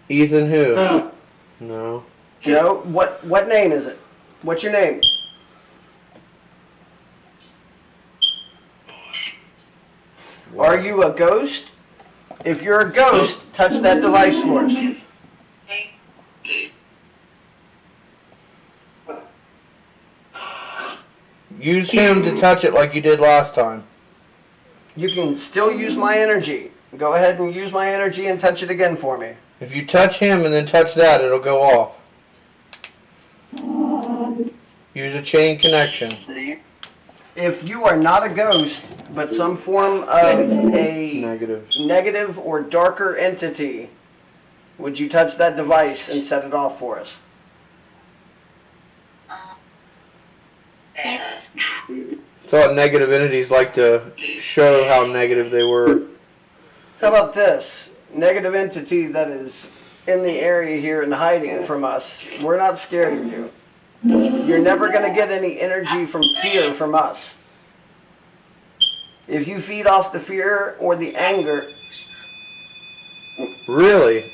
Ethan who? No. No. What name is it? What's your name? Wow. Are you a ghost? If you're a ghost, touch that device for us. Use him to touch it like you did last time. You can still use my energy. Go ahead and use my energy and touch it again for me. If you touch him and then touch that, it'll go off. Use a chain connection. If you are not a ghost, but some form of a negative or darker entity, would you touch that device and set it off for us? Thought negative entities like to show how negative they were. How about this? Negative entity that is in the area here and hiding from us. We're not scared of you. You're never going to get any energy from fear from us. If you feed off the fear or the anger... Really?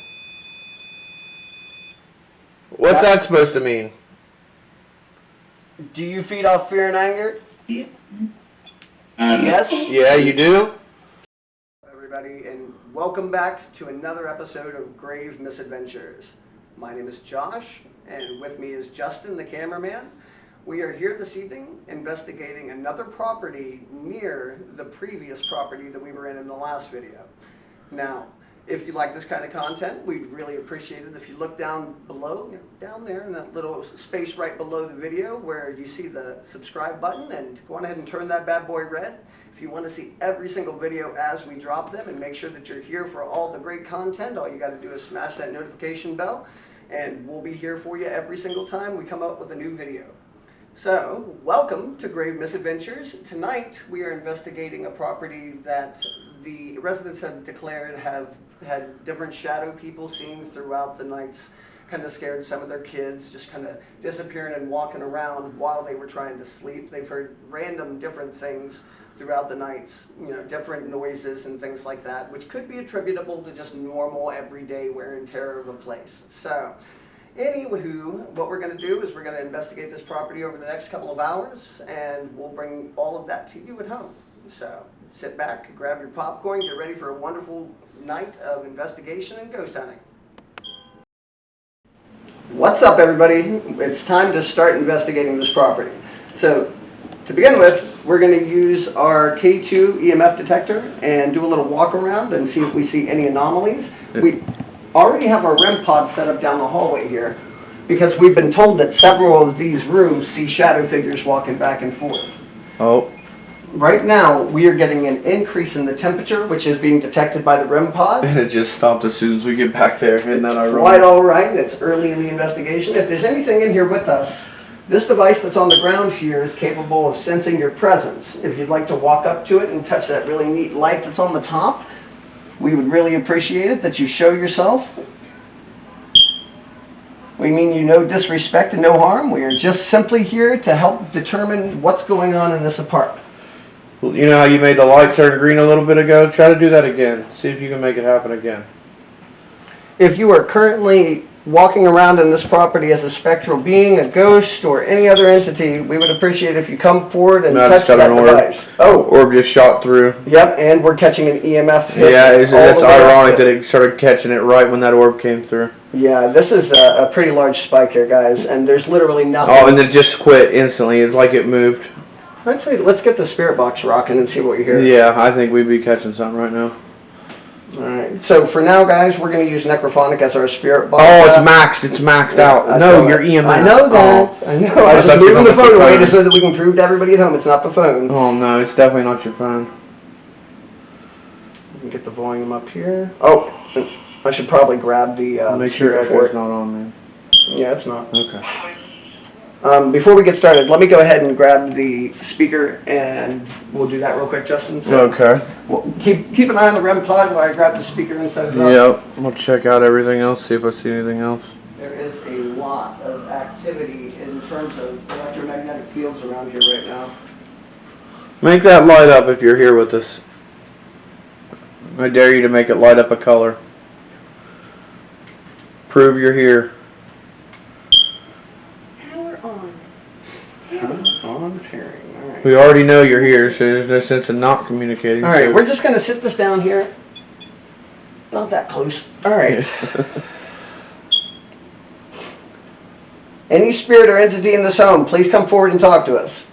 What's that supposed to mean? Do you feed off fear and anger? Yes? Yeah, you do? Everybody, and welcome back to another episode of Grave MisAdventures. My name is Josh, and with me is Justin, the cameraman. We are here this evening investigating another property near the previous property that we were in the last video. Now, if you like this kind of content, we'd really appreciate it if you look down below, down there in that little space right below the video where you see the subscribe button, and go on ahead and turn that bad boy red. If you want to see every single video as we drop them and make sure that you're here for all the great content, all you got to do is smash that notification bell, and we'll be here for you every single time we come up with a new video. So, welcome to Grave MisAdventures. Tonight we are investigating a property that the residents have declared have had different shadow people seen throughout the nights, kind of scared some of their kids, just kind of disappearing and walking around while they were trying to sleep. They've heard random different things throughout the nights, different noises and things like that, which could be attributable to just normal everyday wear and tear of a place. So, anywho, what we're going to do is we're going to investigate this property over the next couple of hours, and we'll bring all of that to you at home. So sit back, grab your popcorn, get ready for a wonderful night of investigation and ghost hunting. What's up, everybody? It's time to start investigating this property. So to begin with, we're going to use our K2 EMF detector and do a little walk around and see if we see any anomalies. We already have our REM pod set up down the hallway here because we've been told that several of these rooms see shadow figures walking back and forth. Oh. Right now, we are getting an increase in the temperature, which is being detected by the REM pod. And it just stopped as soon as we get back there. Isn't that ironic? Quite all right. It's early in the investigation. If there's anything in here with us, this device that's on the ground here is capable of sensing your presence. If you'd like to walk up to it and touch that really neat light that's on the top, we would really appreciate it that you show yourself. We mean you no disrespect and no harm. We are just simply here to help determine what's going on in this apartment. Well, you know how you made the light turn green a little bit ago? Try to do that again. See if you can make it happen again. If you are currently walking around in this property as a spectral being, a ghost, or any other entity, we would appreciate if you come forward and touch that device. Oh, orb just shot through. Yep, and we're catching an EMF hit. Yeah, that's ironic that it started catching it right when that orb came through. Yeah, this is a pretty large spike here, guys, and there's literally nothing. Oh, and it just quit instantly. It's like it moved. I'd say let's get the spirit box rocking and see what you hear. Yeah, I think we'd be catching something right now. Alright, so for now, guys, we're going to use Necrophonic as our spirit box. Oh, it's maxed. It's maxed out. No, your EMF. I know that. Oh. I know. I was just moving the phone away just so that we can prove to everybody at home it's not the phone. Oh, no, it's definitely not your phone. We can get the volume up here. Oh, I should probably grab the make sure echo's not on there. Yeah, it's not. Okay. Before we get started, let me go ahead and grab the speaker, and we'll do that real quick, Justin. So okay. Well, keep an eye on the REM pod while I grab the speaker instead of Yep. We'll check out everything else, see if I see anything else. There is a lot of activity in terms of electromagnetic fields around here right now. Make that light up if you're here with us. I dare you to make it light up a color. Prove you're here. Power on. On pairing. All right. We already know you're here, so there's no sense in not communicating. All right, so- we're just going to sit this down here. Not that close. All right. Any spirit or entity in this home, please come forward and talk to us.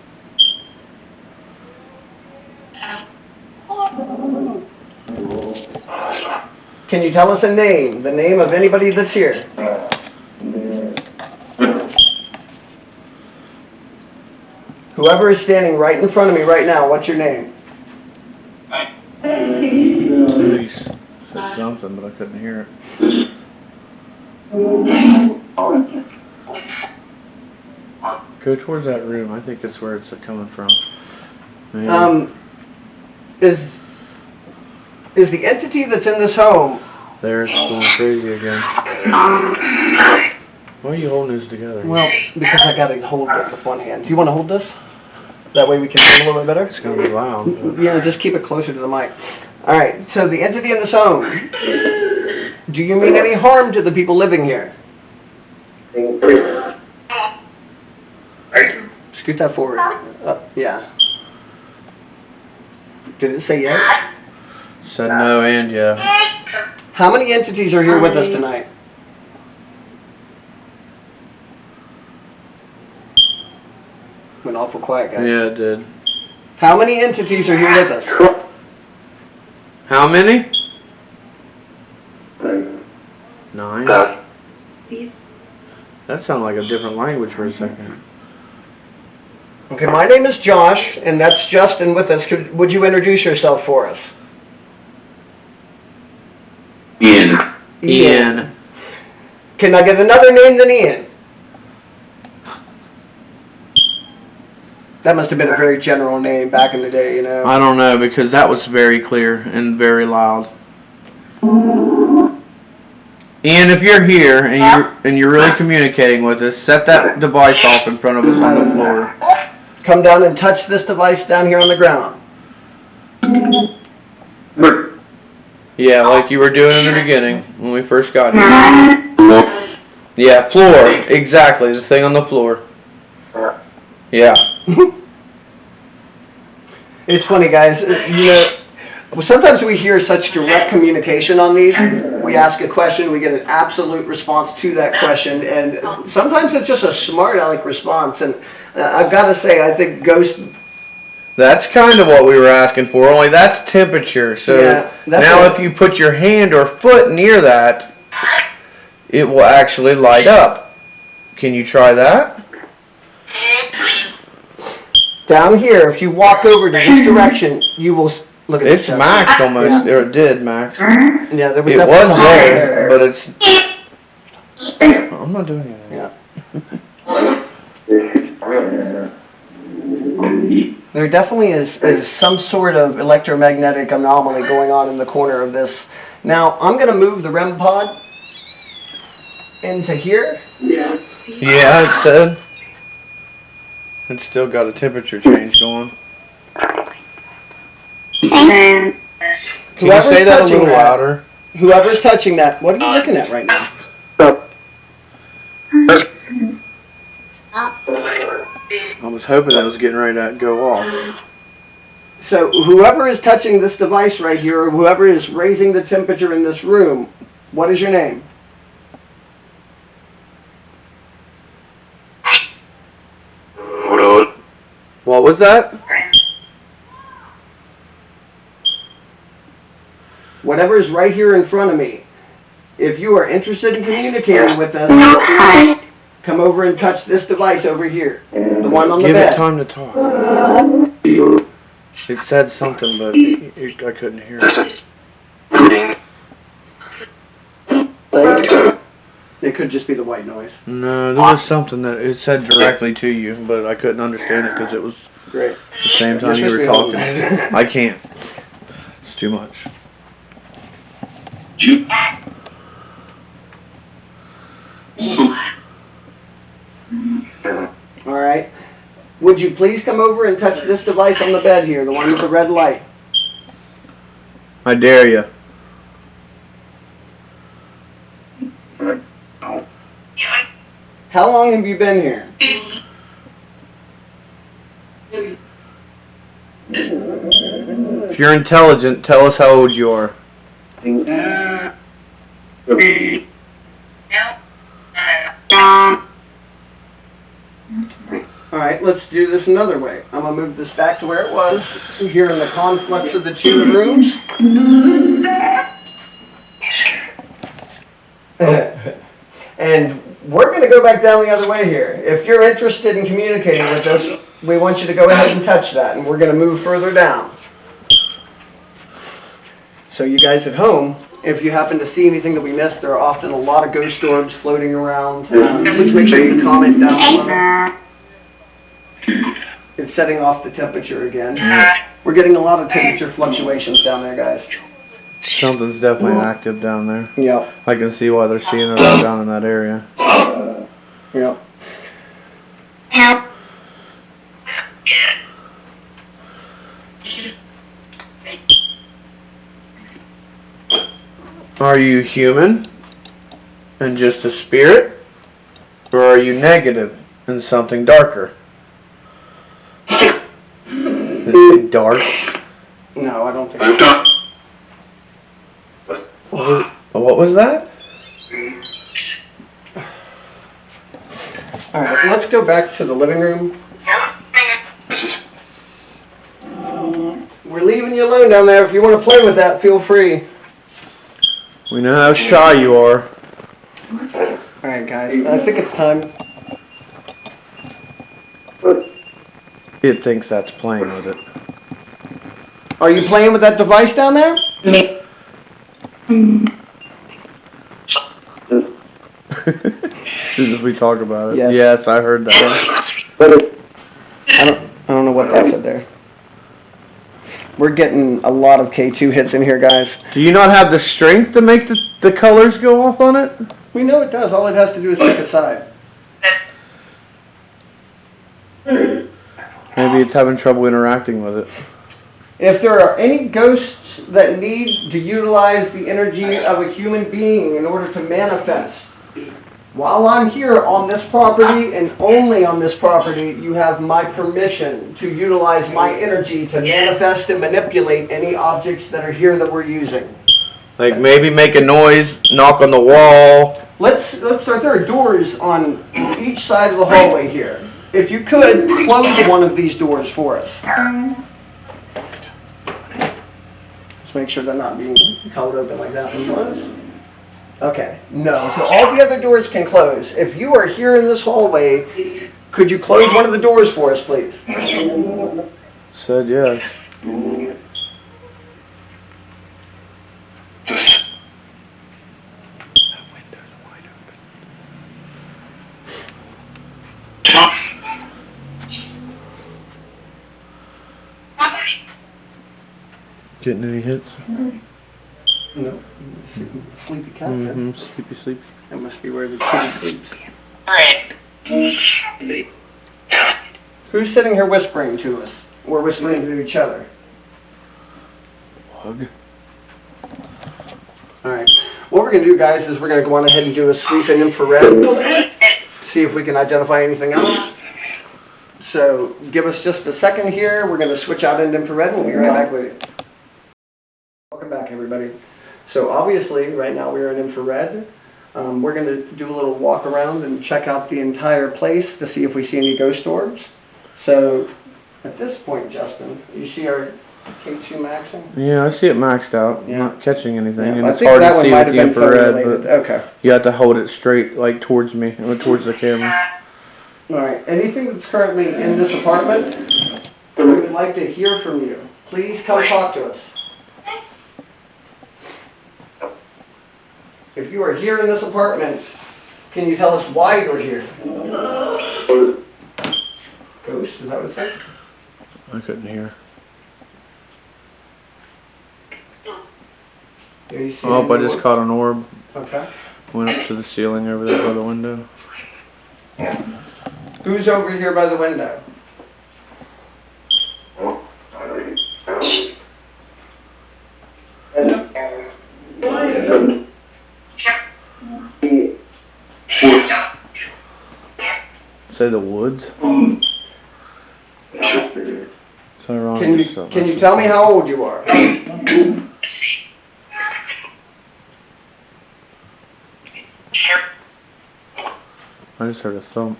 Can you tell us a name? The name of anybody that's here? Whoever is standing right in front of me right now, what's your name? Somebody said something, but I couldn't hear it. Go towards that room. I think that's where it's coming from. Maybe. Is the entity that's in this home? There, it's going crazy again. Why are you holding this together? Well, because I gotta hold it with one hand. Do you want to hold this? That way we can hear a little bit better? It's gonna be loud. Yeah, just keep it closer to the mic. All right, so the entity in this home, do you mean any harm to the people living here? Scoot that forward. Yeah. Did it say yes? Said no and yeah. How many entities are here with us tonight? Went awful quiet, guys. Yeah, it did. How many entities are here with us? How many? 9? That sounded like a different language for a second. Okay, my name is Josh, and that's Justin with us. Would you introduce yourself for us? Ian. Can I get another name than Ian? That must have been a very general name back in the day, you know. I don't know, because that was very clear and very loud. Ian, if you're here and you're really communicating with us, set that device off in front of us on the floor. Come down and touch this device down here on the ground. Yeah, like you were doing in the beginning when we first got here. Yeah, floor. Exactly, the thing on the floor. Yeah. It's funny, guys. You know, sometimes we hear such direct communication on these. We ask a question, we get an absolute response to that question, and sometimes it's just a smart aleck response. And I've got to say, I think ghost. That's kind of what we were asking for, only that's temperature. So Yeah, that's now it. if you put your hand or foot near that, it will actually light up. Can you try that? Down here, if you walk over to this direction, you will look at It's this. maxed almost, Yeah. or it did max. Yeah, there was It definitely was something there, but it's... I'm not doing anything. Yeah. There definitely is some sort of electromagnetic anomaly going on in the corner of this. Now, I'm going to move the REM pod into here. Yeah, it said. It's still got a temperature change going. Can you Whoever's say that a touching little that- louder? Whoever's touching that, what are you looking at right now? I was hoping that was getting ready to go off. So whoever is touching this device right here, or whoever is raising the temperature in this room, what is your name? What was that? Whatever is right here in front of me. If you are interested in communicating with us, come over and touch this device over here. The one on the Give it bed. time to talk. It said something, but I couldn't hear it. It could just be the white noise. No, there was something that it said directly to you, but I couldn't understand it because it was Great. the same time you You're were supposed to talking. be holding it. I can't. It's too much. All right. Would you please come over and touch this device on the bed here, the one with the red light? I dare you. How long have you been here? If you're intelligent, tell us how old you are. Alright, let's do this another way. I'm going to move this back to where it was, here in the conflux of the two rooms. And we're going to go back down the other way here. If you're interested in communicating with us, we want you to go ahead and touch that, and we're going to move further down. So you guys at home, if you happen to see anything that we missed, there are often a lot of ghost orbs floating around. Please make sure you comment down below. It's setting off the temperature again. We're getting a lot of temperature fluctuations down there, guys. Something's definitely active down there. Yep. I can see why they're seeing it all down in that area. Yep. Are you human and just a spirit? Or are you negative and something darker? Is it dark? No, I don't think so. What was that? Alright, let's go back to the living room. We're leaving you alone down there. If you want to play with that, feel free. We know how shy you are. Alright, guys, I think it's time. It thinks that's playing with it. Are you playing with that device down there? As soon as we talk about it. Yes. Yes, I heard that. I don't know what that said there. We're getting a lot of K2 hits in here, guys. Do you not have the strength to make the colors go off on it? We know it does. All it has to do is pick a side. Maybe it's having trouble interacting with it. If there are any ghosts that need to utilize the energy of a human being in order to manifest, while I'm here on this property and only on this property, you have my permission to utilize my energy to manifest and manipulate any objects that are here that we're using. Like maybe make a noise, knock on the wall. Let's start. There are doors on each side of the hallway here. If you could, close one of these doors for us. Let's make sure they're not being held open like that one was. Okay, no. So all the other doors can close. If you are here in this hallway, could you close one of the doors for us, please? Said yes. Getting any hits? No. Sleepy cat. Mm-hmm. Sleepy, sleepy. That must be where the kitty sleeps. Who's sitting here whispering to us? We're whispering to each other. Bug. Alright. What we're going to do, guys, is we're going to go on ahead and do a sweep in infrared. See if we can identify anything else. So give us just a second here. We're going to switch out into infrared and we'll be right back with you. Welcome back, everybody. So obviously, right now we are in infrared. We're going to do a little walk around and check out the entire place to see if we see any ghost orbs. So at this point, Justin, you see our K2 maxing? Yeah, I see it maxed out. Yeah. I'm not catching anything, Yeah, and I it's think hard that to one see might with have the been infrared, phone-related. but Okay. you have to hold it straight, like towards me, or towards the camera. Alright, anything that's currently in this apartment, we would like to hear from you. Please come talk to us. If you are here in this apartment, can you tell us why you're here? Ghost, is that what it said? I couldn't hear. Here you see Oh, I any just more? caught an orb. Okay. Went up to the ceiling over there by the window. Who's over here by the window? say the woods? It's ironic. Can you tell me how old you are? I just heard a thump.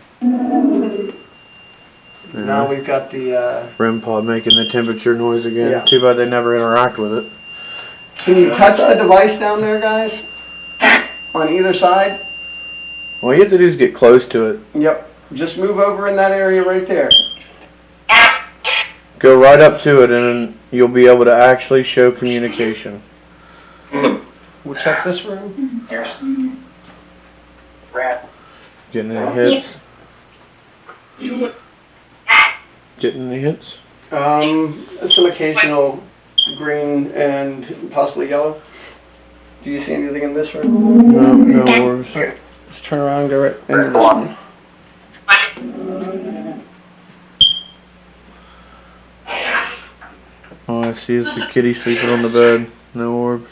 Now we've got the REM pod making the temperature noise again. Yeah. Too bad they never interact with it. Can you touch the device down there, guys? On either side? All you have to do is get close to it. Yep. Just move over in that area right there. Go right up to it and you'll be able to actually show communication. We'll check this room. Getting any hits? Getting any hits? Some occasional green and possibly yellow. Do you see anything in this room? No orbs. Okay. Let's turn around and go right into this one. All I see is the kitty sleeping on the bed. No orbs.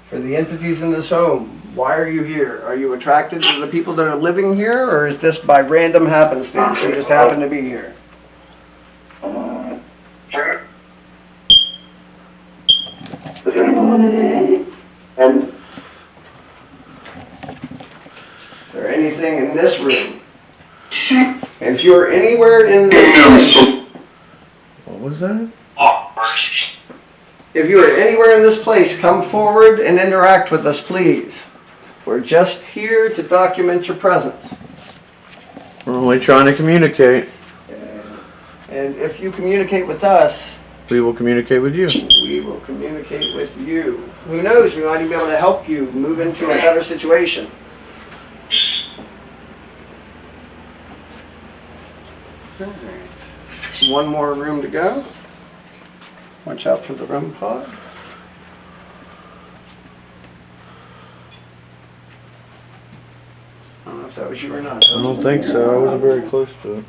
For the entities in this home, why are you here? Are you attracted to the people that are living here, or is this by random happenstance? You just happen to be here. Is there anything in this room? If you're anywhere in this place, What was that? if you are anywhere in this place, come forward and interact with us, please. We're just here to document your presence. We're only trying to communicate. And if you communicate with us, We will communicate with you. we will communicate with you. Who knows, we might even be able to help you move into a better situation. Alright. One more room to go. Watch out for the REM pod. I don't know if that was you or not. I don't think so. I wasn't very close to it.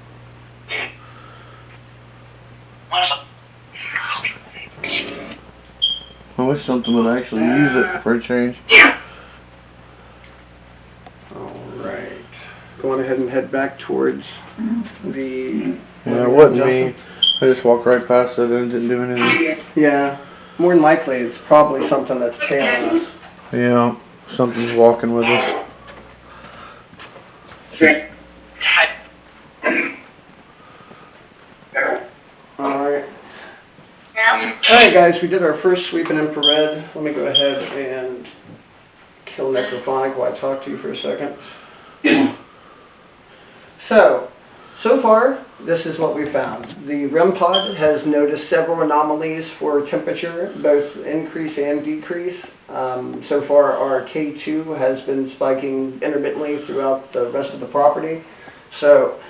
I wish something would actually use it for a change. Alright. Going ahead and head back towards the... Yeah, it wasn't me. I just walked right past it and didn't do anything. Yeah. More than likely, it's probably something that's tailing us. Yeah, something's walking with us. Alright. Alright guys, we did our first sweep in infrared. Let me go ahead and kill necrophonic while I talk to you for a second. So far, this is what we found. The REM pod has noticed several anomalies for temperature, both increase and decrease. So far, our K2 has been spiking intermittently throughout the rest of the property. So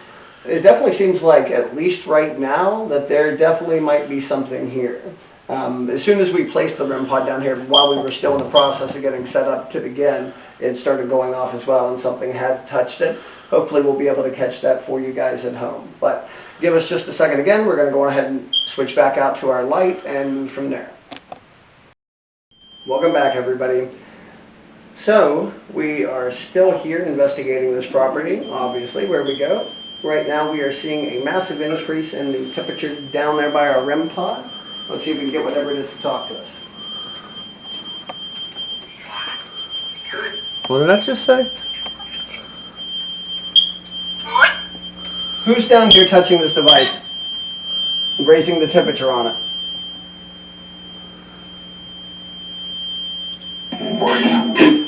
it definitely seems like, at least right now, that there definitely might be something here. As soon as we placed the REM pod down here, while we were still in the process of getting set up to begin, it started going off as well and something had touched it. Hopefully we'll be able to catch that for you guys at home. But give us just a second again. We're going to go ahead and switch back out to our light and move from there. Welcome back, everybody. So we are still here investigating this property, obviously, where we go. Right now we are seeing a massive increase in the temperature down there by our REM pod. Let's see if we can get whatever it is to talk to us. What did I just say? Who's down here touching this device? Raising the temperature on it.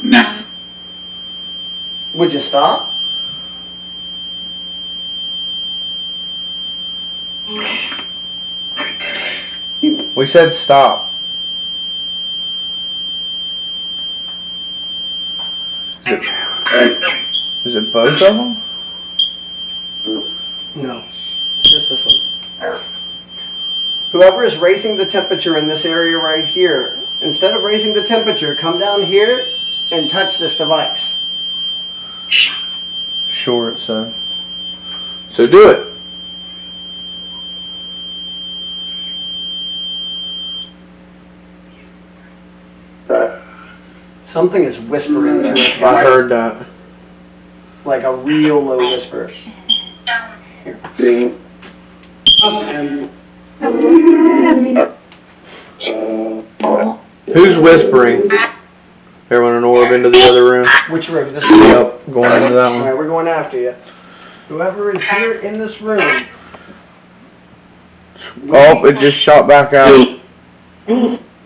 No. Would you stop? We said stop. Is it both of them? No, it's just this one. Whoever is raising the temperature in this area right here, instead of raising the temperature, come down here and touch this device. Sure, it said. So do it. Something is whispering to us, guys. I heard that. Like a real low whisper. Don't Who's whispering? Everyone an orb into the other room? Which room? This Yep, going into that Alright, one. we're going after you. Whoever is here in this room. Oh, it just shot back out.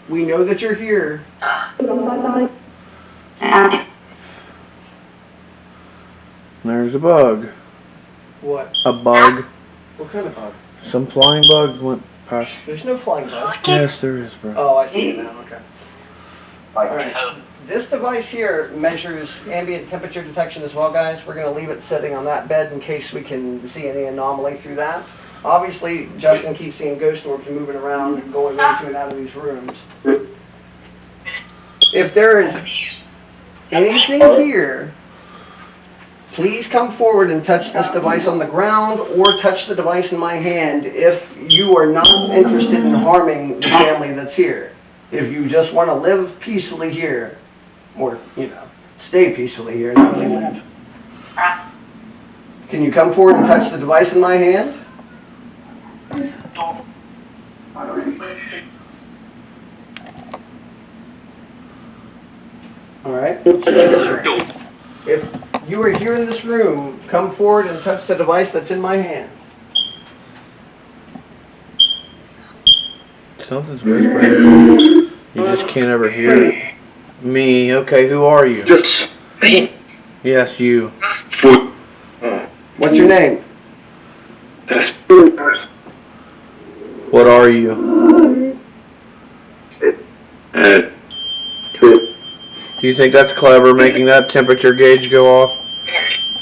We know that you're here. There's a bug. What? A bug. What kind of bug? Some flying bug went past. There's no flying bug. Yes, there is, bro. Oh, I see it now. Okay. Alright. This device here measures ambient temperature detection as well, guys. We're going to leave it sitting on that bed in case we can see any anomaly through that. Obviously, Justin keeps seeing ghost orbs moving around and going into and out of these rooms. If there is anything here, please come forward and touch this device on the ground or touch the device in my hand if you are not interested in harming the family that's here. If you just want to live peacefully here, or, stay peacefully here, not really live. Can you come forward and touch the device in my hand? Alright, let's try this room. If you are here in this room, come forward and touch the device that's in my hand. Something's whispering. You just can't ever hear it. Me. Okay, who are you? Yes, you. What's your name? What are you? Do you think that's clever, making that temperature gauge go off?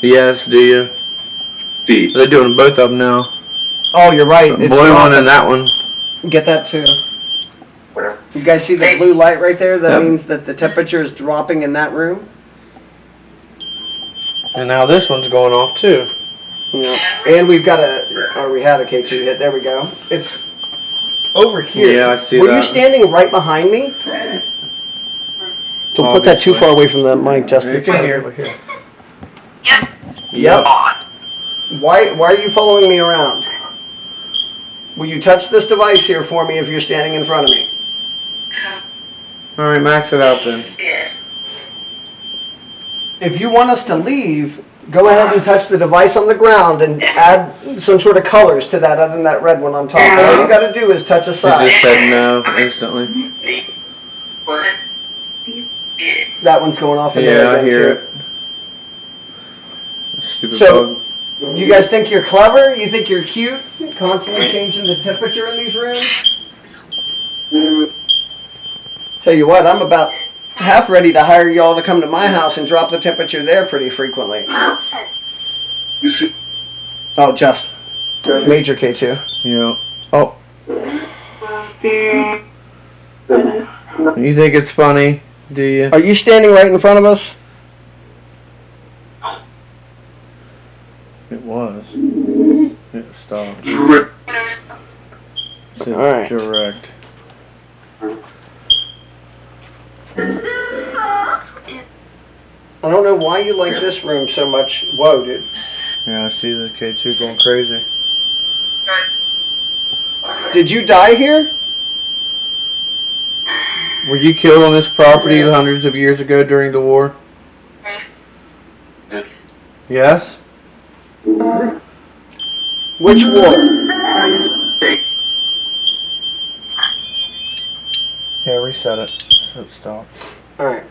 Yes, do you? They're doing both of them now. Oh, you're right. The blue one and that one. Get that too. You guys see the blue light right there? That means that the temperature is dropping in that room. And now this one's going off too. Yeah. And we've got we had a K2 hit. There we go. It's over here. Yeah, I see Were that. you standing right behind me? Don't put that too far away from the mic, Justin. You can hear. Yep. Why are you following me around? Will you touch this device here for me if you're standing in front of me? Alright, max it out then. If you want us to leave, go ahead and touch the device on the ground and add some sort of colors to that other than that red one on top. All you gotta do is touch a It side. just said no instantly. That one's going off in Yeah, there I again, hear too. it. Stupid So- bug. You guys think you're clever? You think you're cute? Constantly changing the temperature in these rooms? Tell you what, I'm about half ready to hire y'all to come to my house and drop the temperature there pretty frequently. Oh, just. Major K2. Yeah. Oh. You think it's funny, do you? Are you standing right in front of us? It was. It stopped. It's Alright. direct. I don't know why you like this room so much. Whoa, dude. Yeah, I see the K2 going crazy. Did you die here? Were you killed on this property hundreds of years ago during the war? Yes? Which war? Yeah, reset it. So it stops. Alright.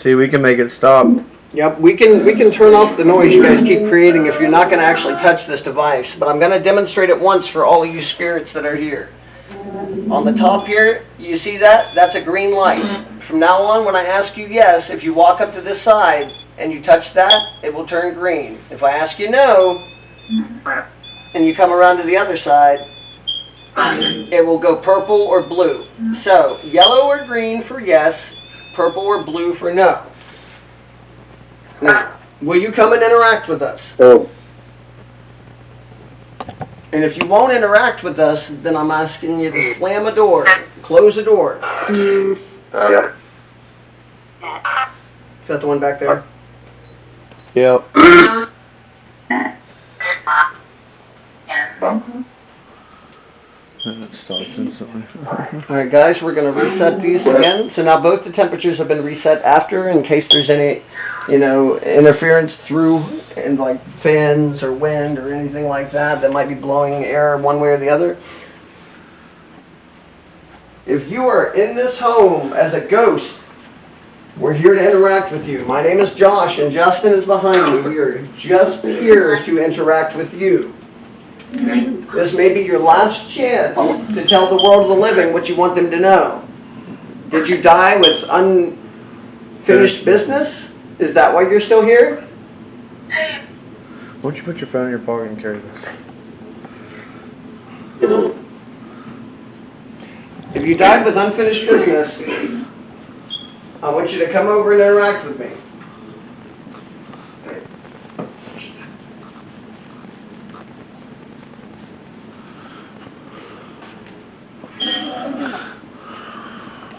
See, we can make it stop. Yep, we can turn off the noise you guys keep creating if you're not going to actually touch this device. But I'm going to demonstrate it once for all of you spirits that are here. On the top here, you see that? That's a green light. From now on, when I ask you yes, if you walk up to this side and you touch that, it will turn green. If I ask you no, and you come around to the other side, it will go purple or blue. So, yellow or green for yes, purple or blue for no. Now, will you come and interact with us? And if you won't interact with us, then I'm asking you to slam a door, close a door. Is that the one back there? Yep. starts instantly. Alright guys, we're going to reset these again. So now both the temperatures have been reset after, in case there's any, interference through in like fans or wind or anything like that might be blowing air one way or the other. If you are in this home as a ghost, we're here to interact with you. My name is Josh and Justin is behind me. We are just here to interact with you. This may be your last chance to tell the world of the living what you want them to know. Did you die with unfinished business? Is that why you're still here? Why don't you put your phone in your pocket and carry this? If you died with unfinished business, I want you to come over and interact with me.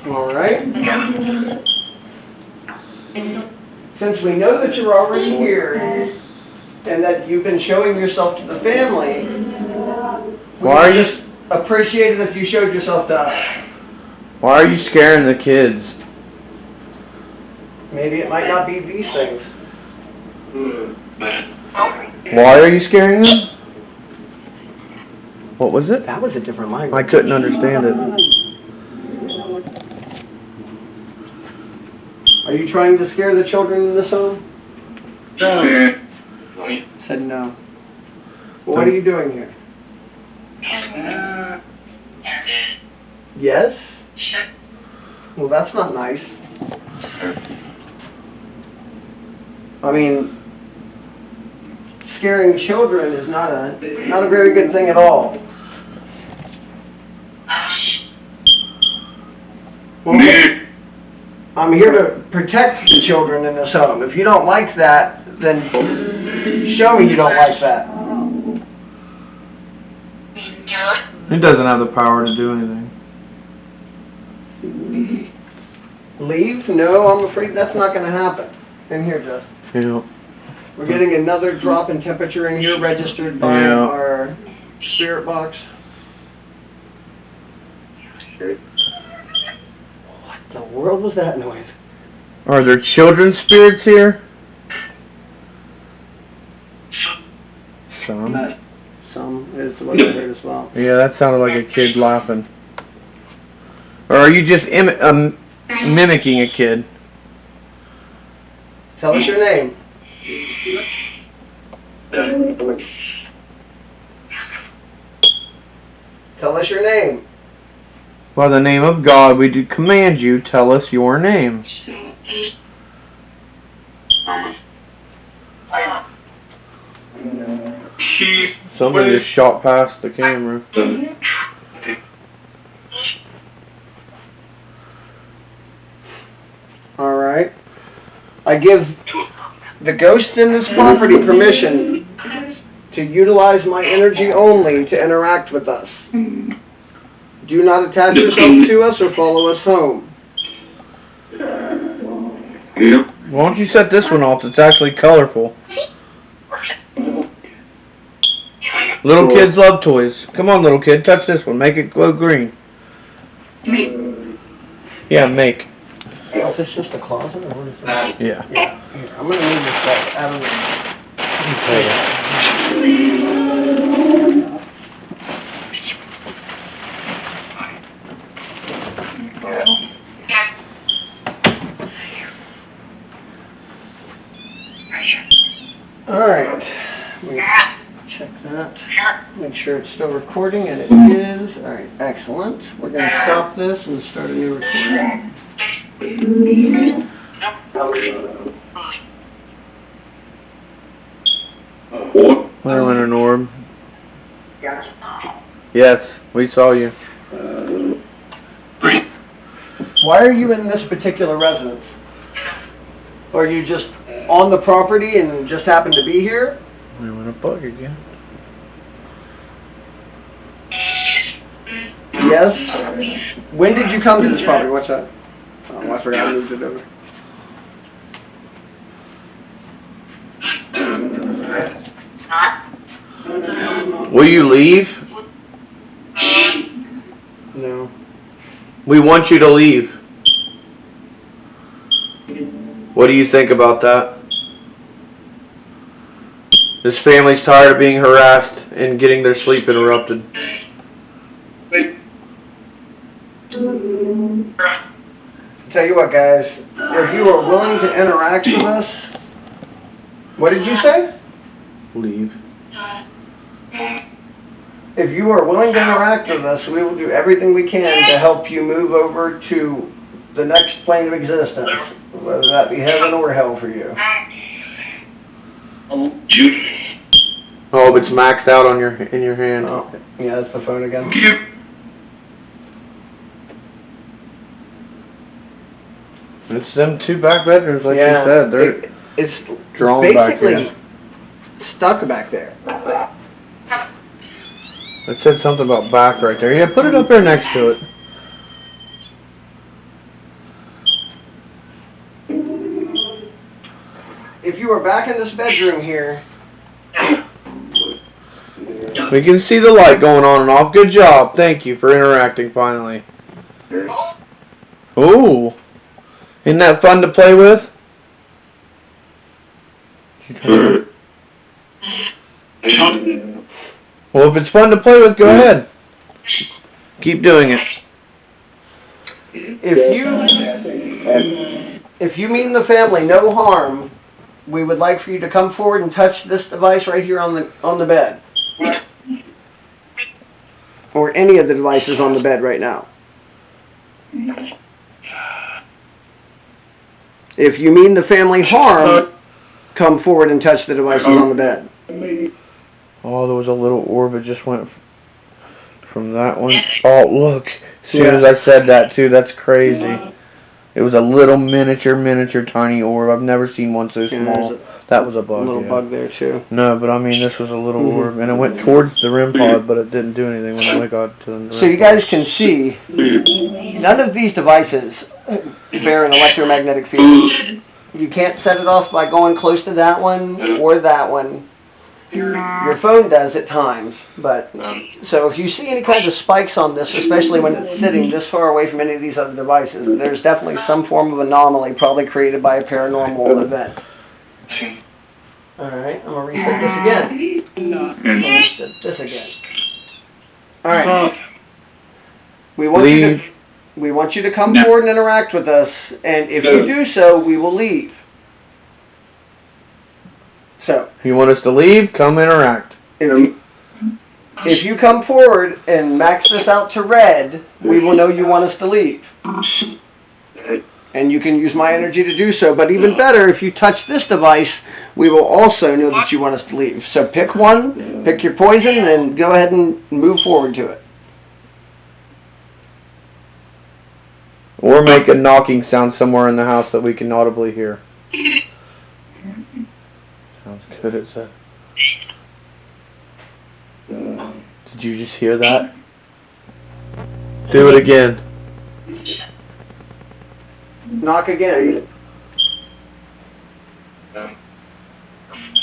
All right. Since we know that you're already here and that you've been showing yourself to the family, we would just appreciate it if you showed yourself to us. Why are you scaring the kids? Maybe it might not be these things. Why are you scaring them? What was it? That was a different language. I couldn't understand it. Are you trying to scare the children in this home? No. Said no. Well, what are you doing here? Yes? Well, that's not nice. I mean, scaring children is not a very good thing at all. Well, I'm here to protect the children in this home. If you don't like that, then show me you don't like that. He doesn't have the power to do anything. Leave? No, I'm afraid that's not going to happen. In here, Jeff. Yeah. We're getting another drop in temperature in here registered by our spirit box. What the world was that noise? Are there children's spirits here? Some. Some is what I heard as well. Yeah, that sounded like a kid laughing. Or are you just mimicking a kid? Tell us your name. Tell us your name. By the name of God, we do command you, tell us your name. Somebody just shot past the camera. Alright. I give the ghosts in this property permission to utilize my energy only to interact with us. Do not attach yourself to us or follow us home. Why don't you set this one off? It's actually colorful. Little kids love toys. Come on, little kid, touch this one. Make it glow green. Yeah, make. Is this just a closet or what is this? Yeah. Yeah. Here, I'm going to move this back out of Alright. Check that. Make sure it's still recording, and it is. Alright, excellent. We're going to stop this and start a new recording. There went an orb. Yes, we saw you. Why are you in this particular residence? Are you just on the property and just happen to be here? There went a bug again. Yes. When did you come to this property? What's that? Oh, I forgot I moved it over. Will you leave? We want you to leave. What do you think about that? This family's tired of being harassed and getting their sleep interrupted. Tell you what, guys, if you are willing to interact with us, what did you say? Leave. If you are willing to interact with us, we will do everything we can to help you move over to the next plane of existence, whether that be heaven or hell for you. Oh, it's maxed out on in your hand. Oh, yeah, that's the phone again. It's them 2 back bedrooms, like Yeah, you said. it's drawn basically back stuck back there. It said something about back right there. Yeah, put it up there next to it. If you are back in this bedroom here, We can see the light going on and off. Good job. Thank you for interacting finally. Ooh. Isn't that fun to play with? Well, if it's fun to play with, go ahead. Keep doing it. if you mean the family no harm, we would like for you to come forward and touch this device right here on the bed. Or any of the devices on the bed right now. If you mean the family harm, come forward and touch the devices on the bed. Oh, there was a little orb that just went from that one. Oh, look. As soon as I said that, too, that's crazy. It was a little miniature, tiny orb. I've never seen one so small. That was a bug. A little bug there, too. No, but I mean, this was a little orb. And it went towards the REM pod, but it didn't do anything when I got to the REM So you guys can see, none of these devices bear an electromagnetic field. You can't set it off by going close to that one or that one. Your phone does at times, but so if you see any kind of spikes on this, especially when it's sitting this far away from any of these other devices, there's definitely some form of anomaly probably created by a paranormal event. Alright, I'm going to reset this again. I'm going to reset this again. Alright. We want you to come forward and interact with us, and if you do so, we will leave. So, If you want us to leave, come interact. If you come forward and max this out to red, we will know you want us to leave. And you can use my energy to do so. But even better, if you touch this device, we will also know that you want us to leave. So pick one, pick your poison, and go ahead and move forward to it. Or make a knocking sound somewhere in the house that we can audibly hear. Sounds good, it said. Did you just hear that? Do it again. Knock again.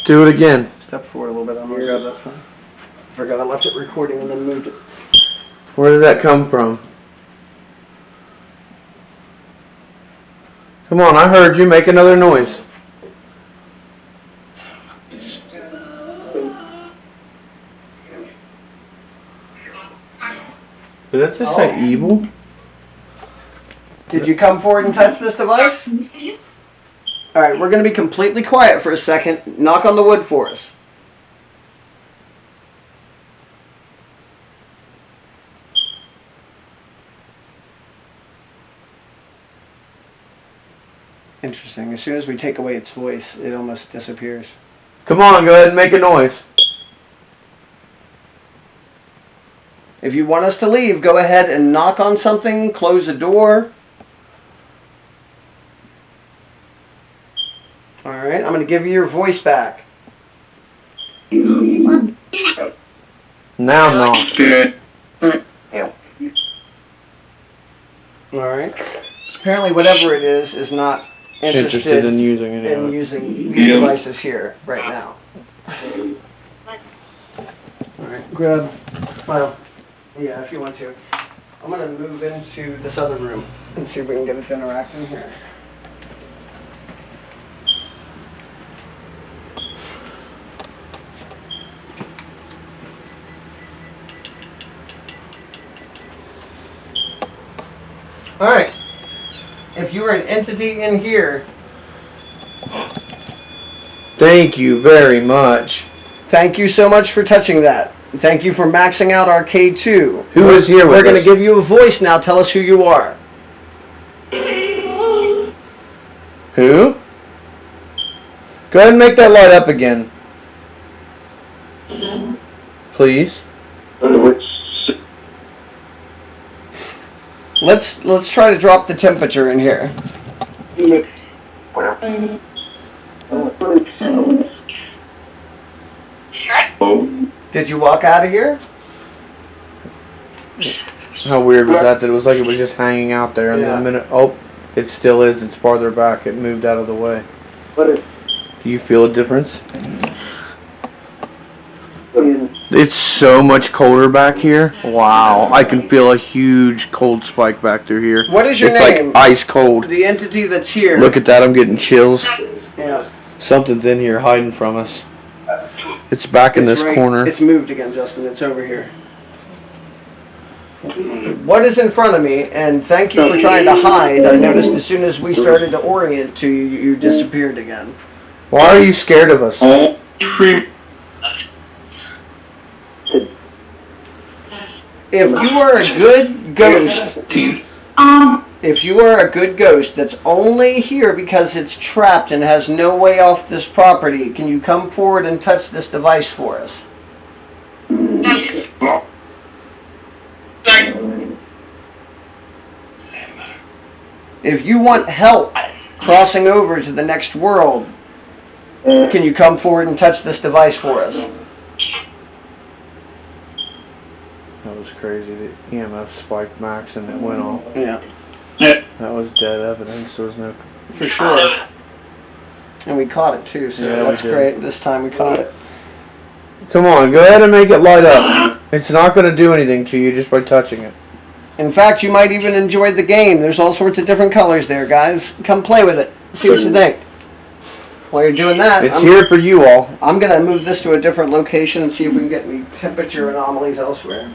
Do it again. Step forward a little bit. I'm going to grab that phone. I forgot I left it recording and then moved it. Where did that come from? Come on, I heard you. Make another noise. Did that just say evil? Did you come forward and touch this device? Alright, we're going to be completely quiet for a second. Knock on the wood for us. Interesting. As soon as we take away its voice, it almost disappears. Come on, go ahead and make a noise. If you want us to leave, go ahead and knock on something, close a door. Alright, I'm going to give you your voice back. Now knock. Alright. Apparently whatever it is not interested in using any of it. using these devices here right now. Alright, grab, well, yeah, if you want to. I'm gonna move into this other room and see if we can get it to interact in here. Alright. If you were an entity in here, Thank you very much. thank you so much for touching that. Thank you for maxing out our K2. Who is here with We're going to us? give you a voice now. Tell us who you are. Who? Go ahead and make that light up again. Please. Let's try to drop the temperature in here. Did you walk out of here? How weird was that? That it was like it was just hanging out there, and then Yeah. the minute, oh, it still is. It's farther back. It moved out of the way. Do you feel a difference? It's so much colder back here. Wow, I can feel a huge cold spike back through here. What is your it's name? Like ice cold. The entity that's here. Look at that, I'm getting chills. Yeah. Something's in here hiding from us. It's back in this corner. It's moved again, Justin. It's over here. What is in front of me? And thank you for trying to hide. I noticed as soon as we started to orient to you, you disappeared again. Why are you scared of us? If you are a good ghost, if you are a good ghost that's only here because it's trapped and has no way off this property, can you come forward and touch this device for us? If you want help crossing over to the next world, can you come forward and touch this device for us? That was crazy. The EMF spiked max and it went off. Yeah. That was dead evidence. There was no... For sure. And we caught it too, so Yeah, we that's did. great. This time we caught it. Come on, go ahead and make it light up. It's not going to do anything to you just by touching it. In fact, you might even enjoy the game. There's all sorts of different colors there, guys. Come play with it. See what you think. While you're doing that, It's here for you all. I'm going to move this to a different location and see if we can get any temperature anomalies elsewhere.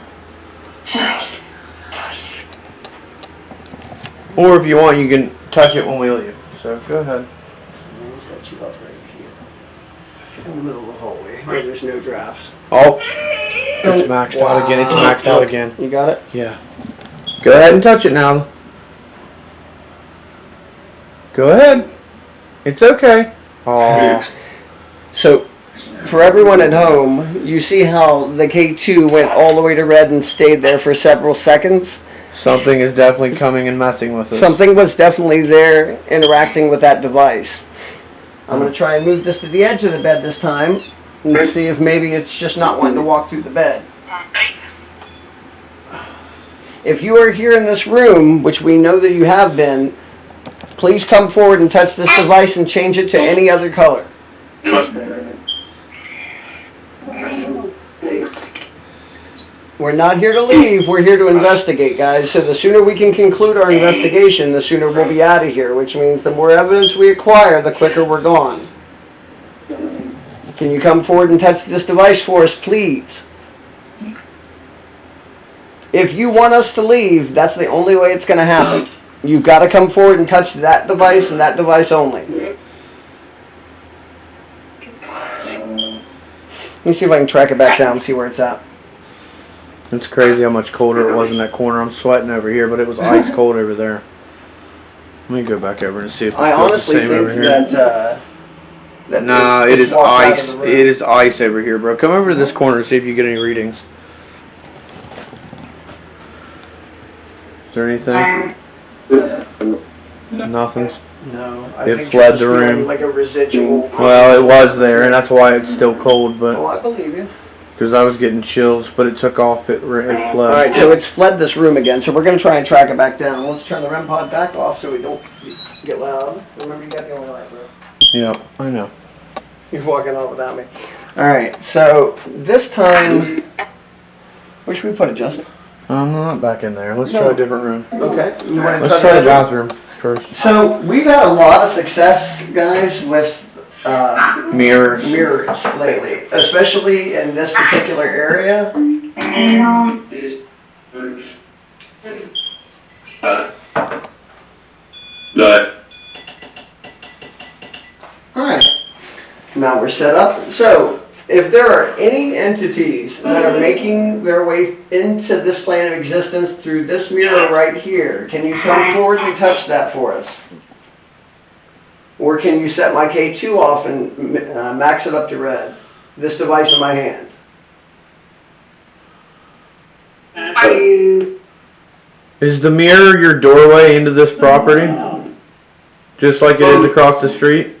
Or if you want, you can touch it when we leave. So go ahead. I'll set you up right here. In the middle of the hallway where there's no drafts. Oh, it's maxed out again. It's maxed out again. You got it? Yeah. Go ahead and touch it now. Go ahead. It's okay. Aww. So, for everyone at home, you see how the K2 went all the way to red and stayed there for several seconds? Something is definitely coming and messing with us. Something was definitely there interacting with that device. I'm going to try and move this to the edge of the bed this time and see if maybe it's just not wanting to walk through the bed. If you are here in this room, which we know that you have been, please come forward and touch this device and change it to any other color. We're not here to leave, we're here to investigate, guys. So the sooner we can conclude our investigation, the sooner we'll be out of here, which means the more evidence we acquire, the quicker we're gone. Can you come forward and touch this device for us, please? If you want us to leave, that's the only way it's going to happen. You've got to come forward and touch that device and that device only. Let me see if I can track it back down and see where it's at. It's crazy how much colder it was in that corner. I'm sweating over here, but it was ice cold over there. Let me go back over and see if it I feels the honestly same think over here. that Nah, it it's is walked out of ice. the room. It is ice over here, bro. Come over to this corner and see if you get any readings. Is there anything? Nothing. No, I It think fled you're just the room. feeling like a residual. Well, it was there, and that's why it's still cold, Oh, but I believe you. because I was getting chills, but it took off. It fled. All right, so it's fled this room again. So we're going to try and track it back down. Let's turn the REM pod back off so we don't get loud. Remember, you got the only light, bro. Yeah, I know. You're walking off without me. All right, so this time, where should we put it, Justin? I'm not back in there. Let's try a different room. Okay. You want to Let's try the bathroom first. So we've had a lot of success, guys, with Mirrors. mirrors lately, especially in this particular area. Alright, now we're set up. So, if there are any entities that are making their way into this plane of existence through this mirror right here, can you come forward and touch that for us? Or can you set my K2 off and max it up to red? This device in my hand. Is the mirror your doorway into this property? Just like it is across the street?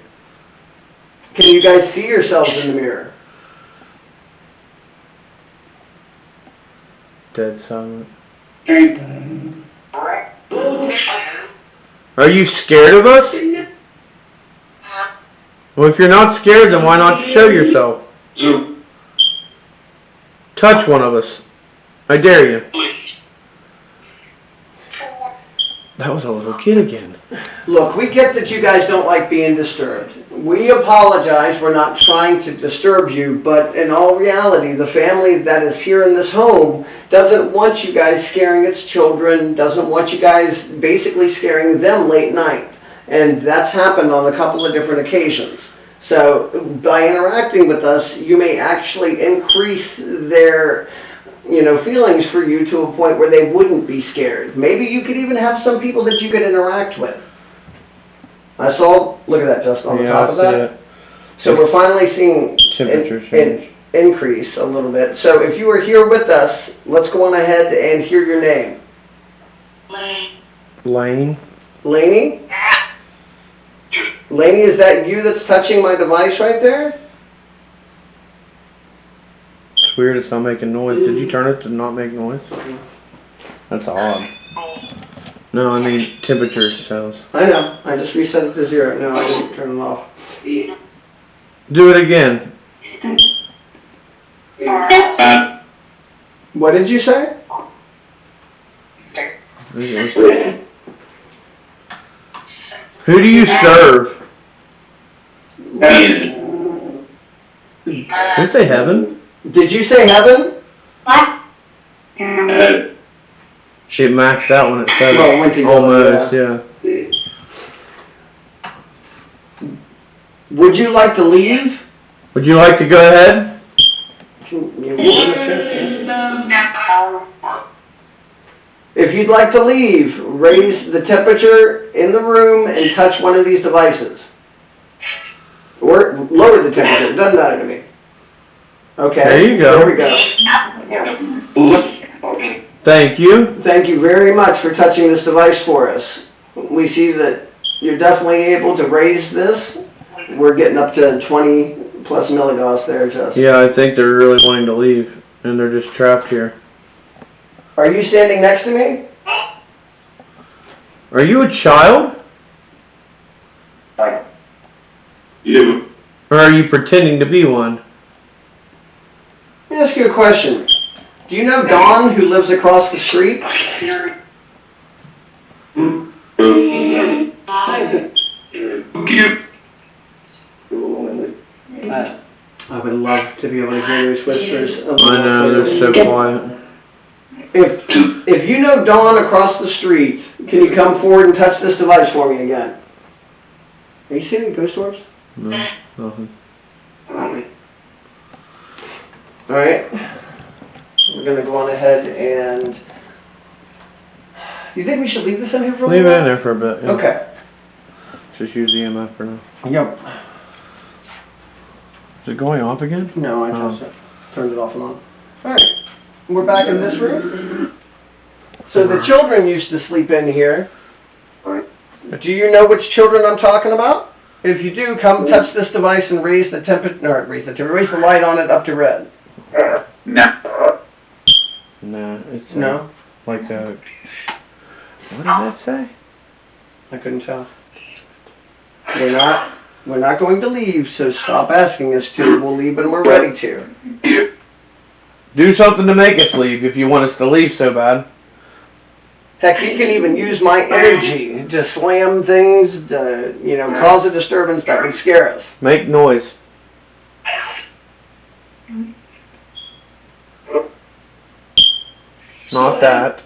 Can you guys see yourselves in the mirror? Dead silent. Are you scared of us? Well, if you're not scared, then why not show yourself? Touch one of us. I dare you. That was a little kid again. Look, we get that you guys don't like being disturbed. We apologize, we're not trying to disturb you, but in all reality, the family that is here in this home doesn't want you guys scaring its children, doesn't want you guys basically scaring them late night. And that's happened on a couple of different occasions. So by interacting with us, you may actually increase their feelings for you to a point where they wouldn't be scared. Maybe you could even have some people that you could interact with. I saw, look at that, Justin, on the top of that. So we're finally seeing temperature change. Increase a little bit. So if you were here with us, let's go on ahead and hear your name. Lane. Laney? Laney, is that you that's touching my device right there? It's weird it's not making noise. Did you turn it to not make noise? That's odd. No, I mean temperature sounds. I know. I just reset it to 0. No, I didn't turn it off. Do it again. What did you say? Who do you serve? Did you say heaven? Did you say heaven? It maxed out when it said Well, it went together, almost, yeah. Would you like to leave? Would you like to go ahead? If you'd like to leave, raise the temperature in the room and touch one of these devices. Or lower the temperature, it doesn't matter to me. Okay. There you go. There we go. Thank you. Thank you very much for touching this device for us. We see that you're definitely able to raise this. We're getting up to 20 plus milligauss there, Just. Yeah, I think they're really wanting to leave, and they're just trapped here. Are you standing next to me? Are you a child? You. Or are you pretending to be one? Let me ask you a question. Do you know Dawn, who lives across the street? I would love to be able to hear those whispers. I know, they're so quiet. If you know Dawn across the street, can you come forward and touch this device for me again? Are you seeing any ghost orbs? No, nothing. Alright. We're going to go on ahead and... You think we should leave this in here for a Leave little it while? in there for a bit. Yeah. Okay. Just use EMF for now. Yep. Is it going off again? No, I just turned it off and on. Alright. We're back in this room. So the children used to sleep in here. Do you know which children I'm talking about? If you do, come touch this device and raise the raise the light on it up to red. No. Nah, it's No? like a... What did that say? I couldn't tell. We're not going to leave, so stop asking us to. We'll leave when we're ready to. Do something to make us leave if you want us to leave so bad. Heck, you can even use my energy to slam things, to, cause a disturbance that would scare us. Make noise. Not that.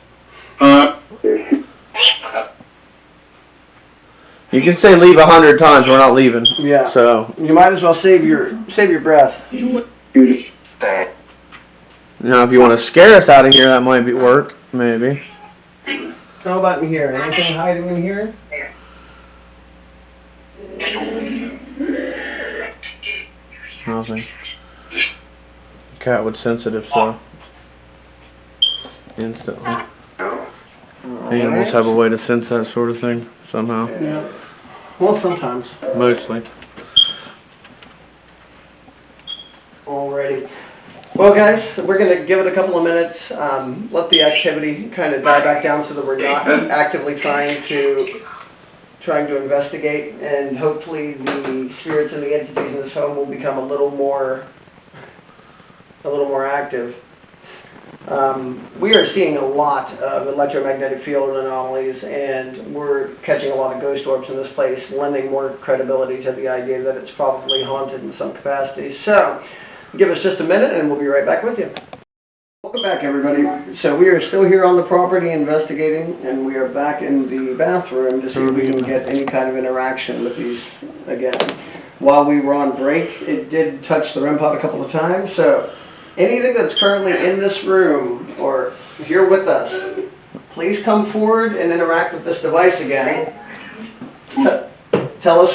You can say leave 100 times, we're not leaving. Yeah. So you might as well save your breath. if you want to scare us out of here, that might work, maybe. How about in here? Anything hiding in here? Nothing. Cat was sensitive, so instantly. Animals have a way to sense that sort of thing somehow. Yeah. Well, sometimes. Mostly. Alrighty. Well, guys, we're going to give it a couple of minutes, let the activity kind of die back down so that we're not actively trying to investigate, and hopefully the spirits and the entities in this home will become a little more active. We are seeing a lot of electromagnetic field anomalies, and we're catching a lot of ghost orbs in this place, lending more credibility to the idea that it's probably haunted in some capacity. So, give us just a minute and we'll be right back with you. Welcome back, everybody. So we are still here on the property investigating, and we are back in the bathroom to see if we can get any kind of interaction with these again. While we were on break, it did touch the REM pod a couple of times, so anything that's currently in this room or here with us, please come forward and interact with this device again. Tell us,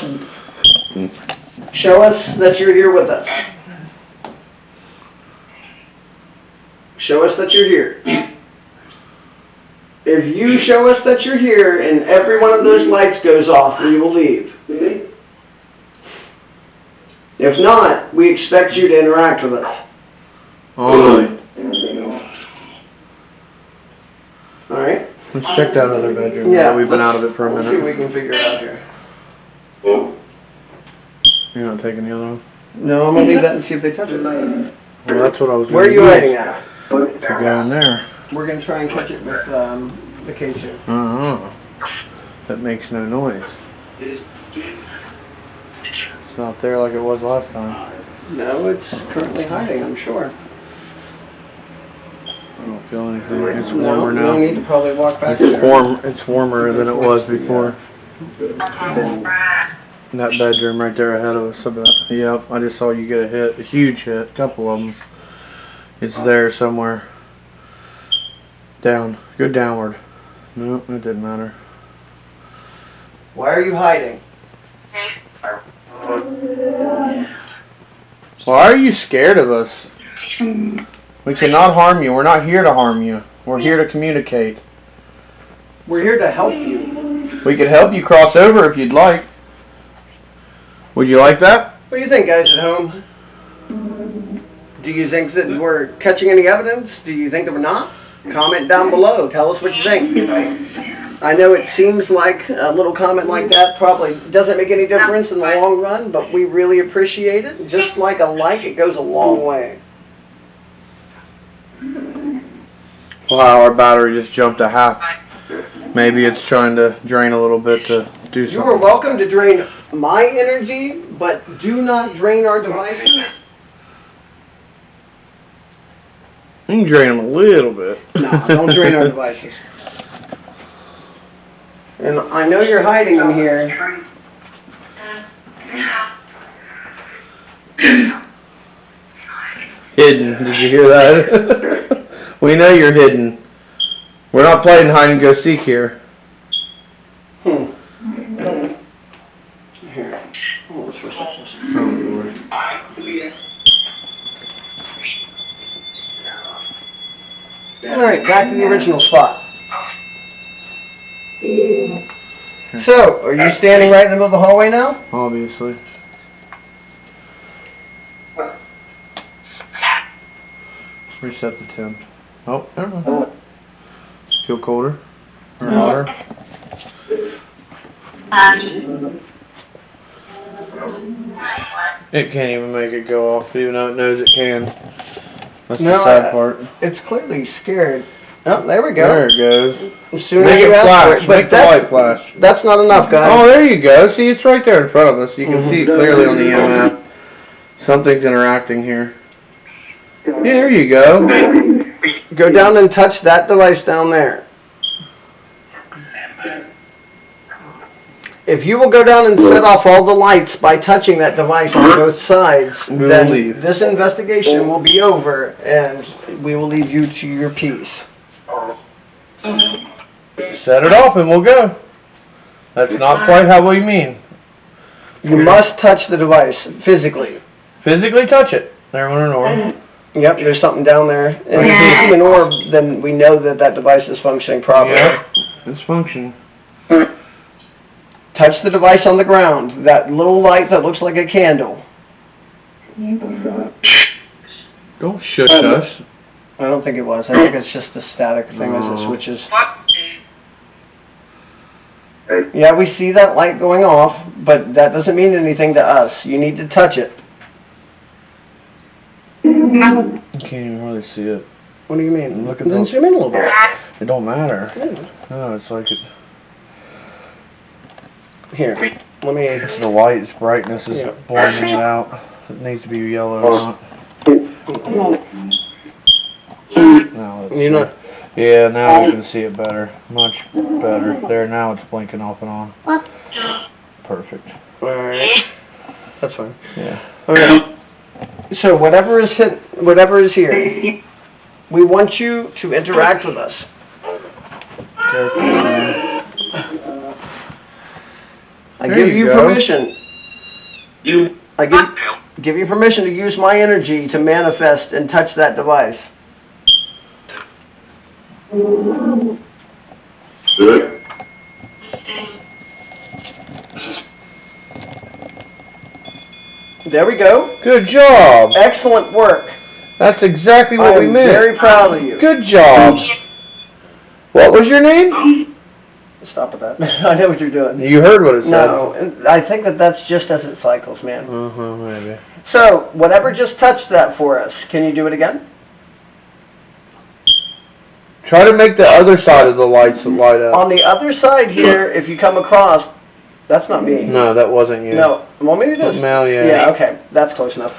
show us that you're here with us. Show us that you're here. If you show us that you're here and every one of those lights goes off, we will leave. If not, we expect you to interact with us. Alright. Alright? Let's check that other bedroom. Yeah, We've been out of it for a Let's see what minute. we can figure out here. You're not taking the other one? No, I'm going to leave that and see if they touch it. Well, that's what I was Where are you hiding at? To go in there. We're going to try and catch it with the K2. That makes no noise. It's not there like it was last time. No, it's currently hiding, I'm sure. I don't feel anything. It's warmer now. No need to probably walk back It's there. warm. It's warmer than it was before. In that bedroom right there ahead of us. Yep, I just saw you get a hit. A huge hit. A couple of them. It's there somewhere. Down. Go downward. No, it didn't matter. Why are you hiding? Why are you scared of us? We cannot harm you. We're not here to harm you. We're here to communicate. We're here to help you. We could help you cross over if you'd like. Would you like that? What do you think, guys at home? Do you think that we're catching any evidence? Do you think that we're not? Comment down below. Tell us what you think. I know it seems like a little comment like that probably doesn't make any difference in the long run, but we really appreciate it. Just like a like, it goes a long way. Wow, our battery just jumped a half. Maybe it's trying to drain a little bit to do something. You are welcome to drain my energy, but do not drain our devices. You can drain them a little bit. No, don't drain our devices. And I know you're hiding in here. Hidden. Did you hear that? We know you're hidden. We're not playing hide and go seek here. Here. Oh, let's research this. Oh, Lord. Alright, back to the original spot. So, are you standing right in the middle of the hallway now? Obviously. Reset the temp. Oh, never mind. Feel colder? Or hotter? It can't even make it go off, even though it knows it can. That's No, the sad part. It's clearly scared. Oh, there we go. There it goes. As soon Make as you it ask for flash. it, but Make the light flash. that's not enough, guys. Oh, there you go. See, it's right there in front of us. You can see it clearly on the EMF. Something's interacting here. Yeah, there you go. Go down and touch that device down there. If you will go down and set off all the lights by touching that device on both sides, then leave. this investigation will be over and we will leave you to your peace. Set it off and we'll go. That's not quite how we mean. You must touch the device physically. Physically touch it. There went an orb. Yep, there's something down there. And if you see an orb, then we know that that device is functioning properly. Yeah, it's functioning. Touch the device on the ground. That little light that looks like a candle. Don't shush us. I don't think it was. I think it's just the static thing as it switches. Yeah, we see that light going off, but that doesn't mean anything to us. You need to touch it. You can't even really see it. What do you mean? Look at Then those. zoom in a little bit. It don't matter. No, it's like it. Here, let me. It's the light's brightness is Yeah. blending it out. It needs to be yellow or not. Now let's You're not. Yeah, now we can see it better. Much better. There, now it's blinking off and on. Perfect. Alright. That's fine. Yeah. Okay. So whatever is here, we want you to interact with us. Careful, man. I There give you you go. permission. I give you permission to use my energy to manifest and touch that device. Good. There we go. Good job. Excellent work. That's exactly what we I'm meant. very proud of you. Good job. What was your name? Stop with that. I know what you're doing. You heard what it said. No, and I think that's just as it cycles, man. Maybe. So, whatever just touched that for us, can you do it again? Try to make the other side of the lights light up. On the other side here, if you come across, that's not me. No, that wasn't you. No, well maybe it is. Mel, yeah. Yeah, okay, that's close enough.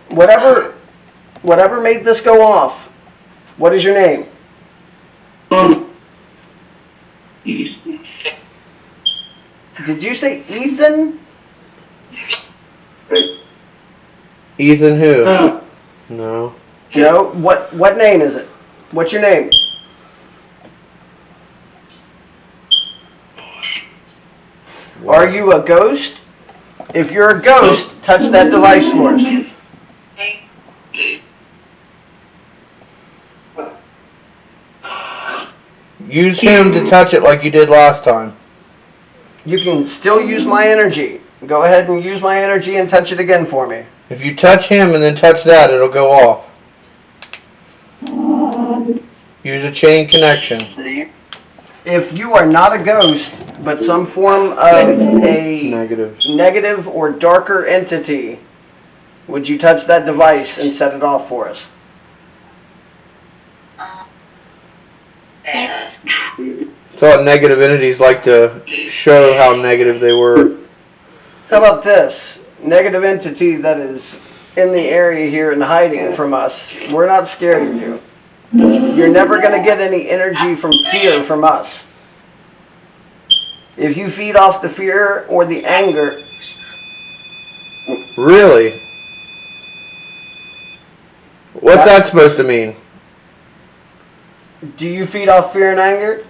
Whatever made this go off, what is your name? Did you say Ethan? Ethan who? No. No, what name is it? What's your name? Are you a ghost? If you're a ghost, touch that device for us. Use him to touch it like you did last time. You can still use my energy. Go ahead and use my energy and touch it again for me. If you touch him and then touch that, it'll go off. Use a chain connection. If you are not a ghost, but some form of a negative or darker entity, would you touch that device and set it off for us? Thought negative entities like to show how negative they were. How about this? Negative entity that is in the area here and hiding from us. We're not scared of you. You're never going to get any energy from fear from us. If you feed off the fear or the anger... Really? What's that supposed to mean? Do you feed off fear and anger?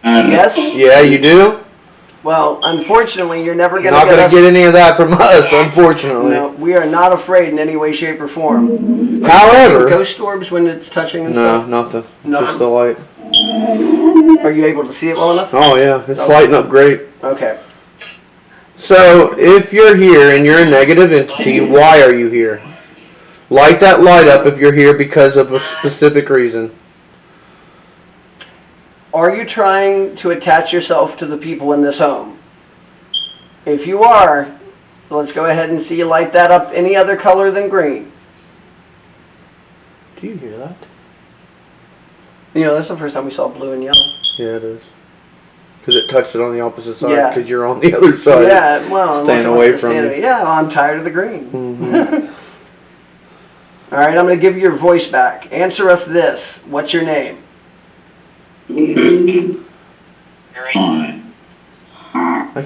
Yes? Yeah, you do? Well, unfortunately, you're never You're going not going to get any of that from us, unfortunately. No, we are not afraid in any way, shape, or form. However... Ghost orbs when it's touching and No, stuff? nothing. Nothing? Just the light. Are you able to see it well enough? Oh, yeah. It's lighting up great. Okay. So, if you're here and you're a negative entity, why are you here? Light that light up if you're here because of a specific reason. Are you trying to attach yourself to the people in this home? If you are, let's go ahead and see you light that up any other color than green. Do you hear that? You know, that's the first time we saw blue and yellow. Yeah, it is. Because it touched it on the opposite side. Yeah. Because you're on the other side. Yeah, well, staying away from me. Yeah, well, I'm tired of the green. Mm-hmm. All right, I'm going to give you your voice back. Answer us this. What's your name? I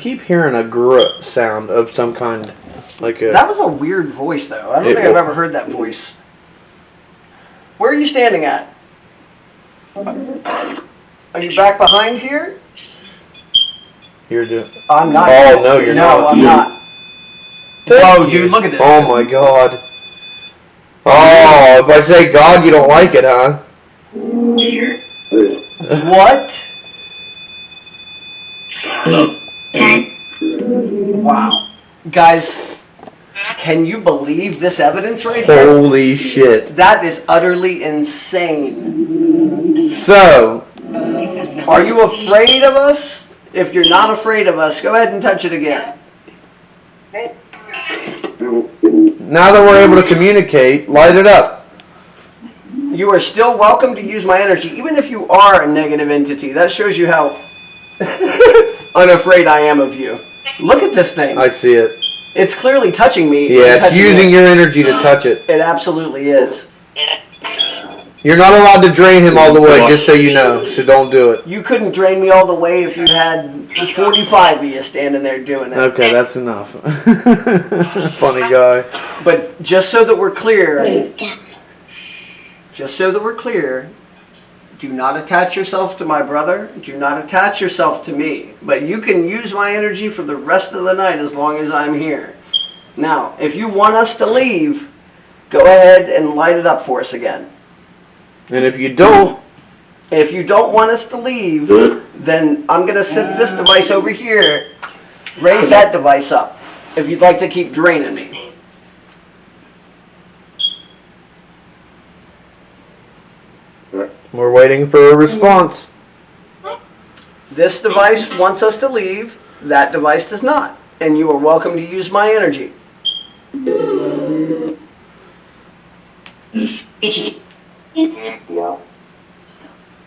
keep hearing a grunt sound of some kind. Like a. That was a weird voice, though. I don't think I've ever heard that voice. Where are you standing at? Are you back behind here? You're doing. I'm not. Oh, no, you're not. No, I'm not. Whoa, dude, look at this. Oh, my God. Oh, if I say God, you don't like it, huh? What? Wow. Guys, can you believe this evidence right here? Holy shit. That is utterly insane. So. Are you afraid of us? If you're not afraid of us, go ahead and touch it again. Now that we're able to communicate, light it up. You are still welcome to use my energy, even if you are a negative entity. That shows you how unafraid I am of you. Look at this thing. I see it. It's clearly touching me. Yeah, it's using your energy to touch it. It absolutely is. You're not allowed to drain him all the way, just so you know. So don't do it. You couldn't drain me all the way if you had 45 of you standing there doing it. Okay, that's enough. Funny guy. But just so that we're clear, do not attach yourself to my brother. Do not attach yourself to me. But you can use my energy for the rest of the night as long as I'm here. Now, if you want us to leave, go ahead and light it up for us again. And if you don't want us to leave, then I'm going to set this device over here. Raise that device up if you'd like to keep draining me. We're waiting for a response. This device wants us to leave. That device does not. And you are welcome to use my energy.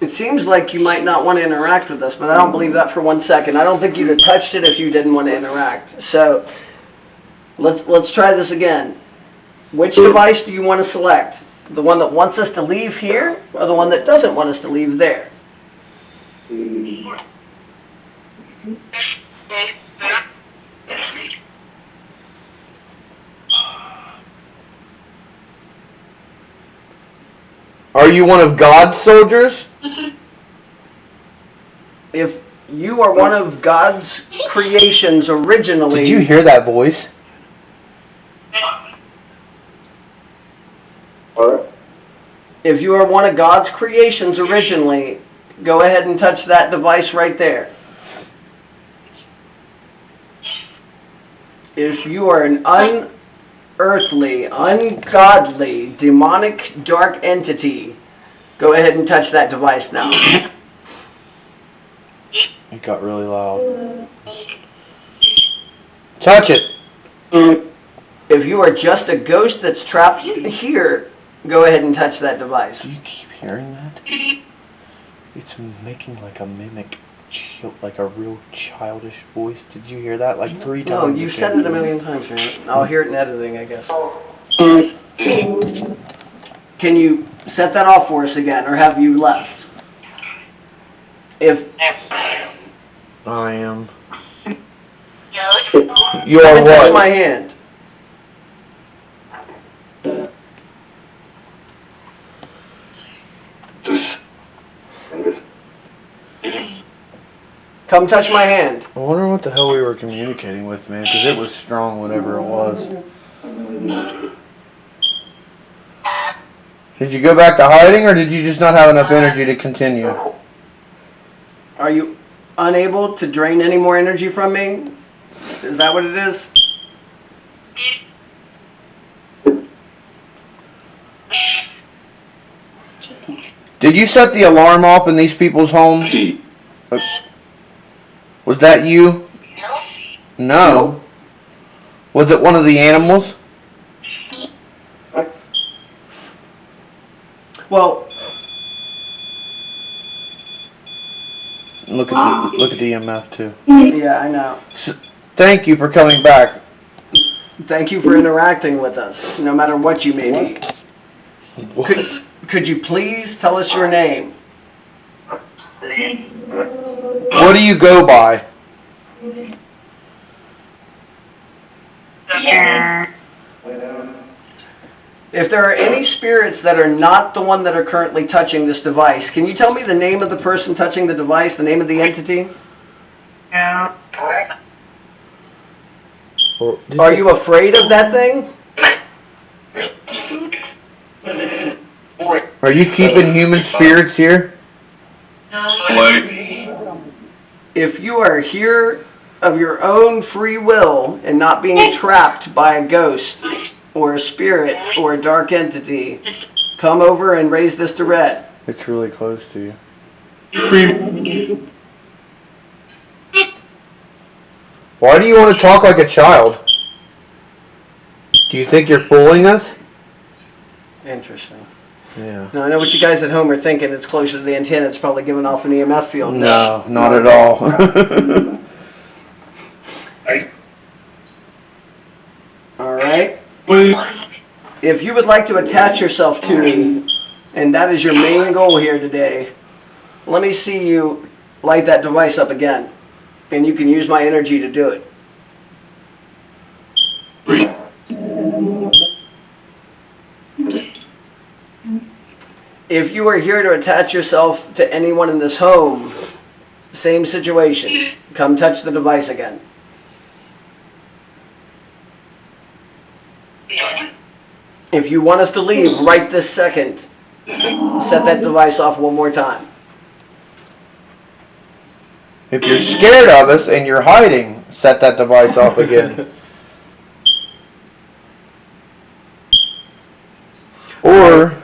It seems like you might not want to interact with us, but I don't believe that for 1 second. I don't think you'd have touched it if you didn't want to interact. So let's try this again. Which device do you want to select? The one that wants us to leave here, or the one that doesn't want us to leave there? Are you one of God's soldiers? If you are one of God's creations originally... Did you hear that voice? If you are one of God's creations originally, go ahead and touch that device right there. If you are an unearthly, ungodly, demonic, dark entity, go ahead and touch that device now. It got really loud. Touch it. If you are just a ghost that's trapped here, go ahead and touch that device. Do you keep hearing that? It's making like a mimic, like a real childish voice. Did you hear that? Like 3 times. No, you've said it a million times, right? I'll hear it in editing, I guess. Can you set that off for us again, or have you left? If I am. You are what? touch my hand. Come touch my hand. I wonder what the hell we were communicating with, man, because it was strong, whatever it was. Did you go back to hiding, or did you just not have enough energy to continue? Are you unable to drain any more energy from me? Is that what it is? Did you set the alarm off in these people's home? Was that you? No. Was it one of the animals? Well, Look at the EMF too. yeah, I know. Thank you for coming back. Thank you for interacting with us, no matter what you may be. What? Could you please tell us your name? What do you go by? If there are any spirits that are not the one that are currently touching this device, can you tell me the name of the person touching the device, the name of the entity? Are you afraid of that thing? Are you keeping human spirits here? If you are here of your own free will and not being trapped by a ghost or a spirit or a dark entity, come over and raise this to red. It's really close to you. Why do you want to talk like a child? Do you think you're fooling us? Interesting. Yeah. Now, I know what you guys at home are thinking. It's closer to the antenna. It's probably giving off an EMF field. No, not at all. All right. If you would like to attach yourself to me, and that is your main goal here today, let me see you light that device up again. And you can use my energy to do it. If you are here to attach yourself to anyone in this home, same situation. Come touch the device again. If you want us to leave right this second, set that device off one more time. If you're scared of us and you're hiding, set that device off again. Or...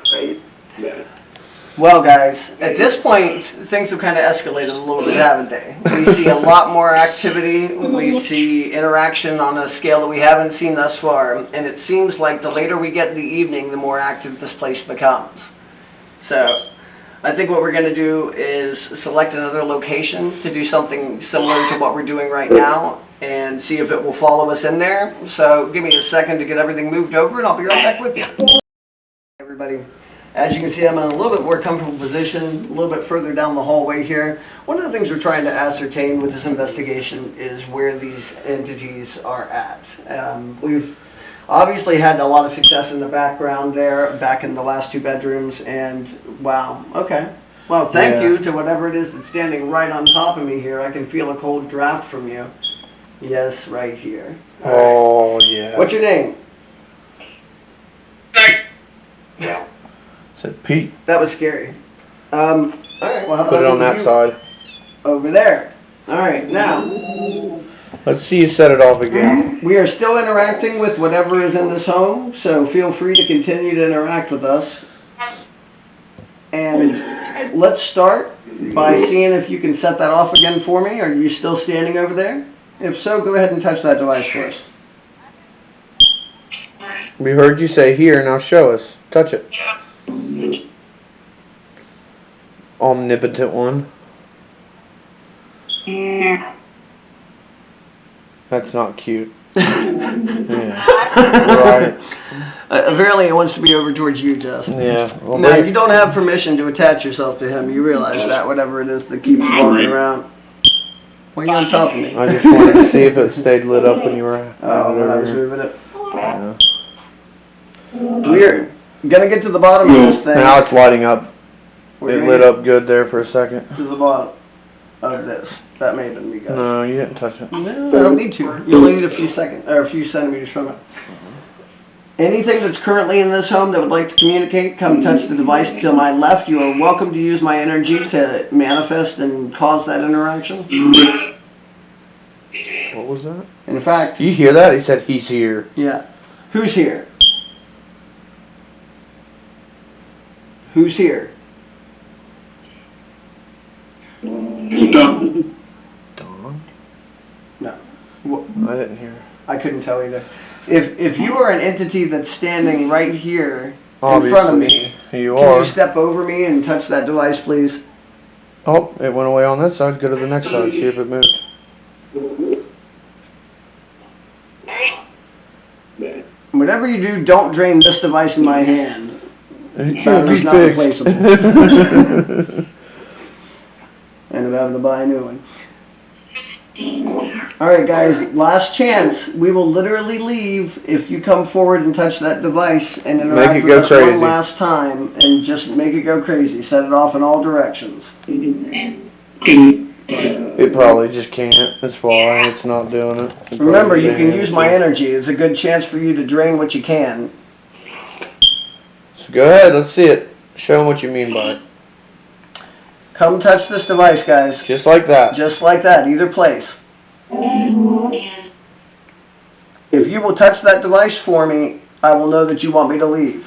Well, guys, at this point, things have kind of escalated a little bit, haven't they? We see a lot more activity. We see interaction on a scale that we haven't seen thus far. And it seems like the later we get in the evening, the more active this place becomes. So I think what we're going to do is select another location to do something similar to what we're doing right now and see if it will follow us in there. So give me a second to get everything moved over and I'll be right back with you. Everybody. As you can see, I'm in a little bit more comfortable position, a little bit further down the hallway here. One of the things we're trying to ascertain with this investigation is where these entities are at. We've obviously had a lot of success in the background there, back in the last two bedrooms, and wow, okay. Well, thank you to whatever it is that's standing right on top of me here. I can feel a cold draft from you. Yes, right here. All right. Yeah. What's your name? Yeah. Said Pete. That was scary. All right, well, how Put it about on that you side. over there? All right, now Let's see you set it off again. we are still interacting with whatever is in this home, so feel free to continue to interact with us. And let's start by seeing if you can set that off again for me. Are you still standing over there? If so, go ahead and touch that device for us. We heard you say here, now show us. Touch it. Omnipotent one. That's not cute. Yeah. Right. Apparently it wants to be over towards you, Justin. Yeah. Well, Now, you don't have permission to attach yourself to him. You realize that, whatever it is that keeps walking around. Why are you on top of me? I just wanted to see if it stayed lit up when you were when I was moving it. Yeah. We're gonna get to the bottom of this thing. Now it's lighting up. We're It gonna lit get up good there for a second. to the bottom of this. That may have been me, guys. No, you didn't touch it. No, I don't need to. You only need a few seconds or a few centimeters from it. Anything that's currently in this home that would like to communicate, come touch the device to my left. You are welcome to use my energy to manifest and cause that interaction. What was that? In fact, Do you hear that? He said he's here. yeah. Who's here? Who's here? Dawn? No. I didn't hear. I couldn't tell either. If you are an entity that's standing right here in Obviously. front of me, You Can are. you step over me and touch that device, please? Oh, it went away on that side. Go to the next side. See if it moved. Whatever you do, don't drain this device in my hand. It Battery's not big. replaceable. And I'm having to buy a new one. Alright guys, last chance. We will literally leave if you come forward and touch that device and interact Make it with go us crazy. one last time and just make it go crazy. Set it off in all directions. It probably just can't. That's why it's not doing it. It's Remember, probably you can saying use it. my energy. It's a good chance for you to drain what you can. So go ahead. Let's see it. Show them what you mean by it. Come touch this device, guys. Just like that. Just like that, either place. If you will touch that device for me, I will know that you want me to leave.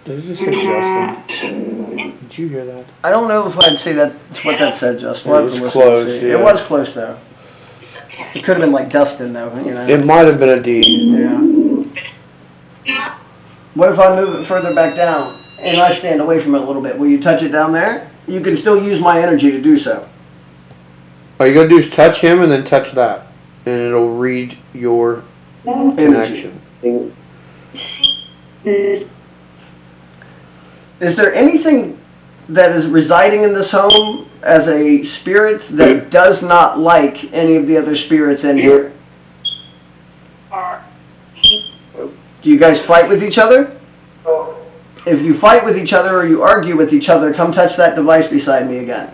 Did it just say Justin? Did you hear that? I don't know if I'd say that's what that said, Justin. It We'll have to was listen and close, see. yeah. It was close, though. It could have been like Dustin, though. You know. It might have been a D. Yeah. What if I move it further back down and I stand away from it a little bit? Will you touch it down there? You can still use my energy to do so. All you gotta do is touch him and then touch that, and it'll read your Energy. connection. Is there anything that is residing in this home as a spirit that does not like any of the other spirits in here? Do you guys fight with each other? If you fight with each other or you argue with each other, come touch that device beside me again.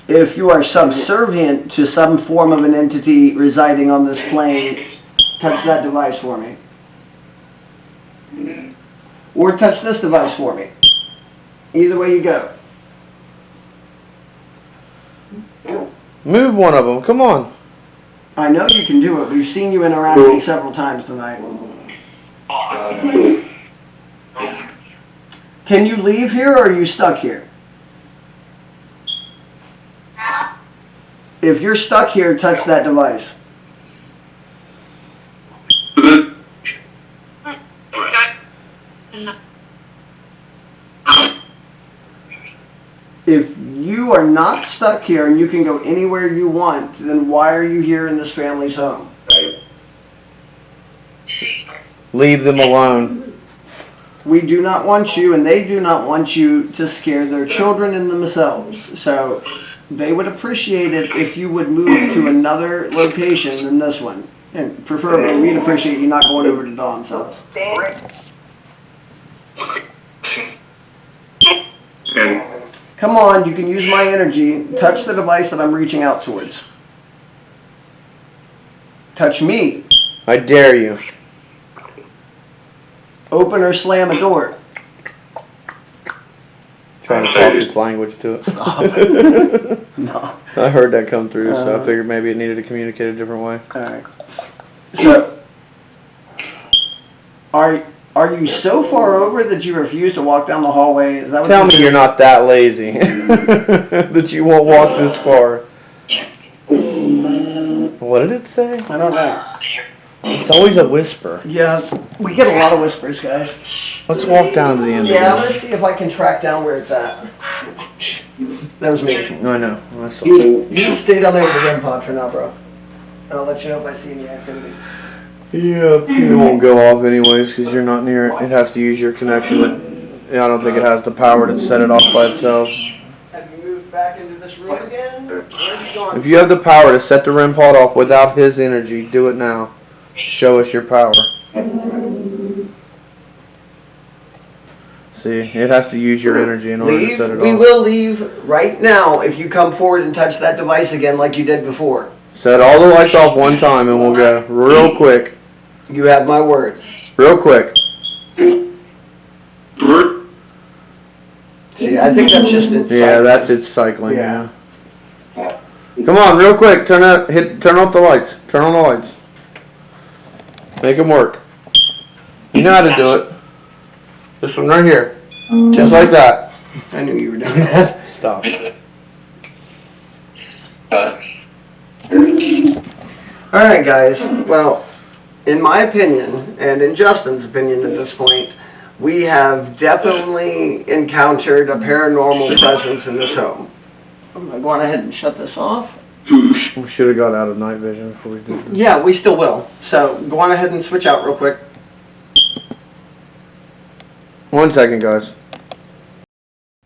If you are subservient to some form of an entity residing on this plane, touch that device for me. Or touch this device for me. Either way you go. Move one of them. Come on. I know you can do it. We've seen you interacting several times tonight. Can you leave here or are you stuck here? If you're stuck here, touch that device. If you are not stuck here and you can go anywhere you want, then why are you here in this family's home? Leave them alone. We do not want you, and they do not want you to scare their children and themselves. So they would appreciate it if you would move to another location than this one. And preferably, we'd appreciate you not going over to Dawn's house. Come on, you can use my energy. Touch the device that I'm reaching out towards. Touch me. I dare you. Open or slam a door. Trying to talk its language to it. Stop. No. I heard that come through, so I figured maybe it needed to communicate a different way. Alright. So, are you so far over that you refuse to walk down the hallway? Is that what Tell this me is? you're not that lazy. That you won't walk this far. What did it say? I don't know. It's always a whisper. Yeah, we get a lot of whispers, guys. Let's walk down to the end Yeah, I'm of gonna see if I can track down where it's at. That was me. it. I know. I saw You just stay down there with the REM pod for now, bro. And I'll let you know if I see any activity. Yeah, it won't go off anyways because you're not near it. It has to use your connection. But I don't think it has the power to set it off by itself. Have you moved back into this room again? Where have you gone? If you have the power to set the REM pod off without his energy, do it now. Show us your power. See, it has to use your energy in order to Leave. set it We off. will leave right now if you come forward and touch that device again like you did before. Set all the lights off one time and we'll go real quick. You have my word. Real quick. See, I think that's just it. Yeah, that's its cycling. Yeah. Yeah. Come on, real quick. Turn off the lights. Turn on the lights. Make them work. You know how to do it. This one right here. Just like that. I knew you were doing that. Stop. Alright guys, well, in my opinion, and in Justin's opinion at this point, we have definitely encountered a paranormal presence in this home. I'm going to go on ahead and shut this off. We should have got out of night vision before we did this. Yeah, we still will. So go on ahead and switch out real quick. 1 second, guys.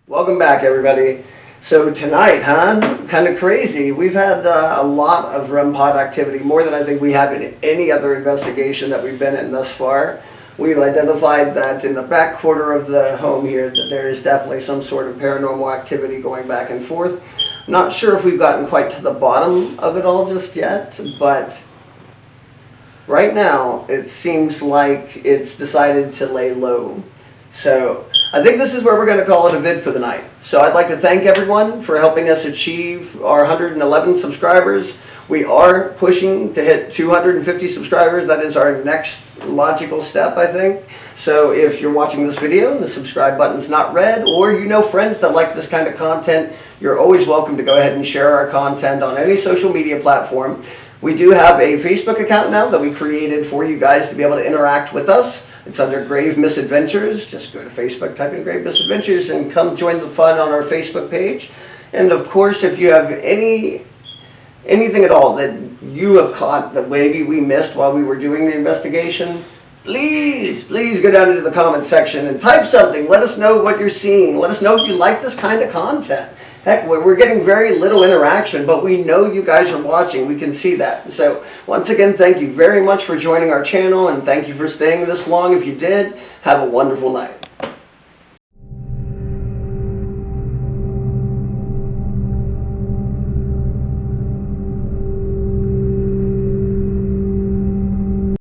Welcome back, everybody. So tonight, kind of crazy. We've had a lot of REM pod activity, more than I think we have in any other investigation that we've been in thus far. We've identified that in the back quarter of the home here, that there is definitely some sort of paranormal activity going back and forth. Not sure if we've gotten quite to the bottom of it all just yet, but right now it seems like it's decided to lay low. So I think this is where we're going to call it a vid for the night. So I'd like to thank everyone for helping us achieve our 111 subscribers. We are pushing to hit 250 subscribers. That is our next logical step, I think. So if you're watching this video and the subscribe button's not red, or you know friends that like this kind of content, you're always welcome to go ahead and share our content on any social media platform. We do have a Facebook account now that we created for you guys to be able to interact with us. It's under Grave MisAdventures. Just go to Facebook, type in Grave MisAdventures, and come join the fun on our Facebook page. And of course, if you have anything at all that you have caught that maybe we missed while we were doing the investigation, please go down into the comment section and type something. Let us know what you're seeing. Let us know if you like this kind of content. Heck, we're getting very little interaction, but we know you guys are watching. We can see that. So once again, thank you very much for joining our channel, and thank you for staying this long. If you did, have a wonderful night.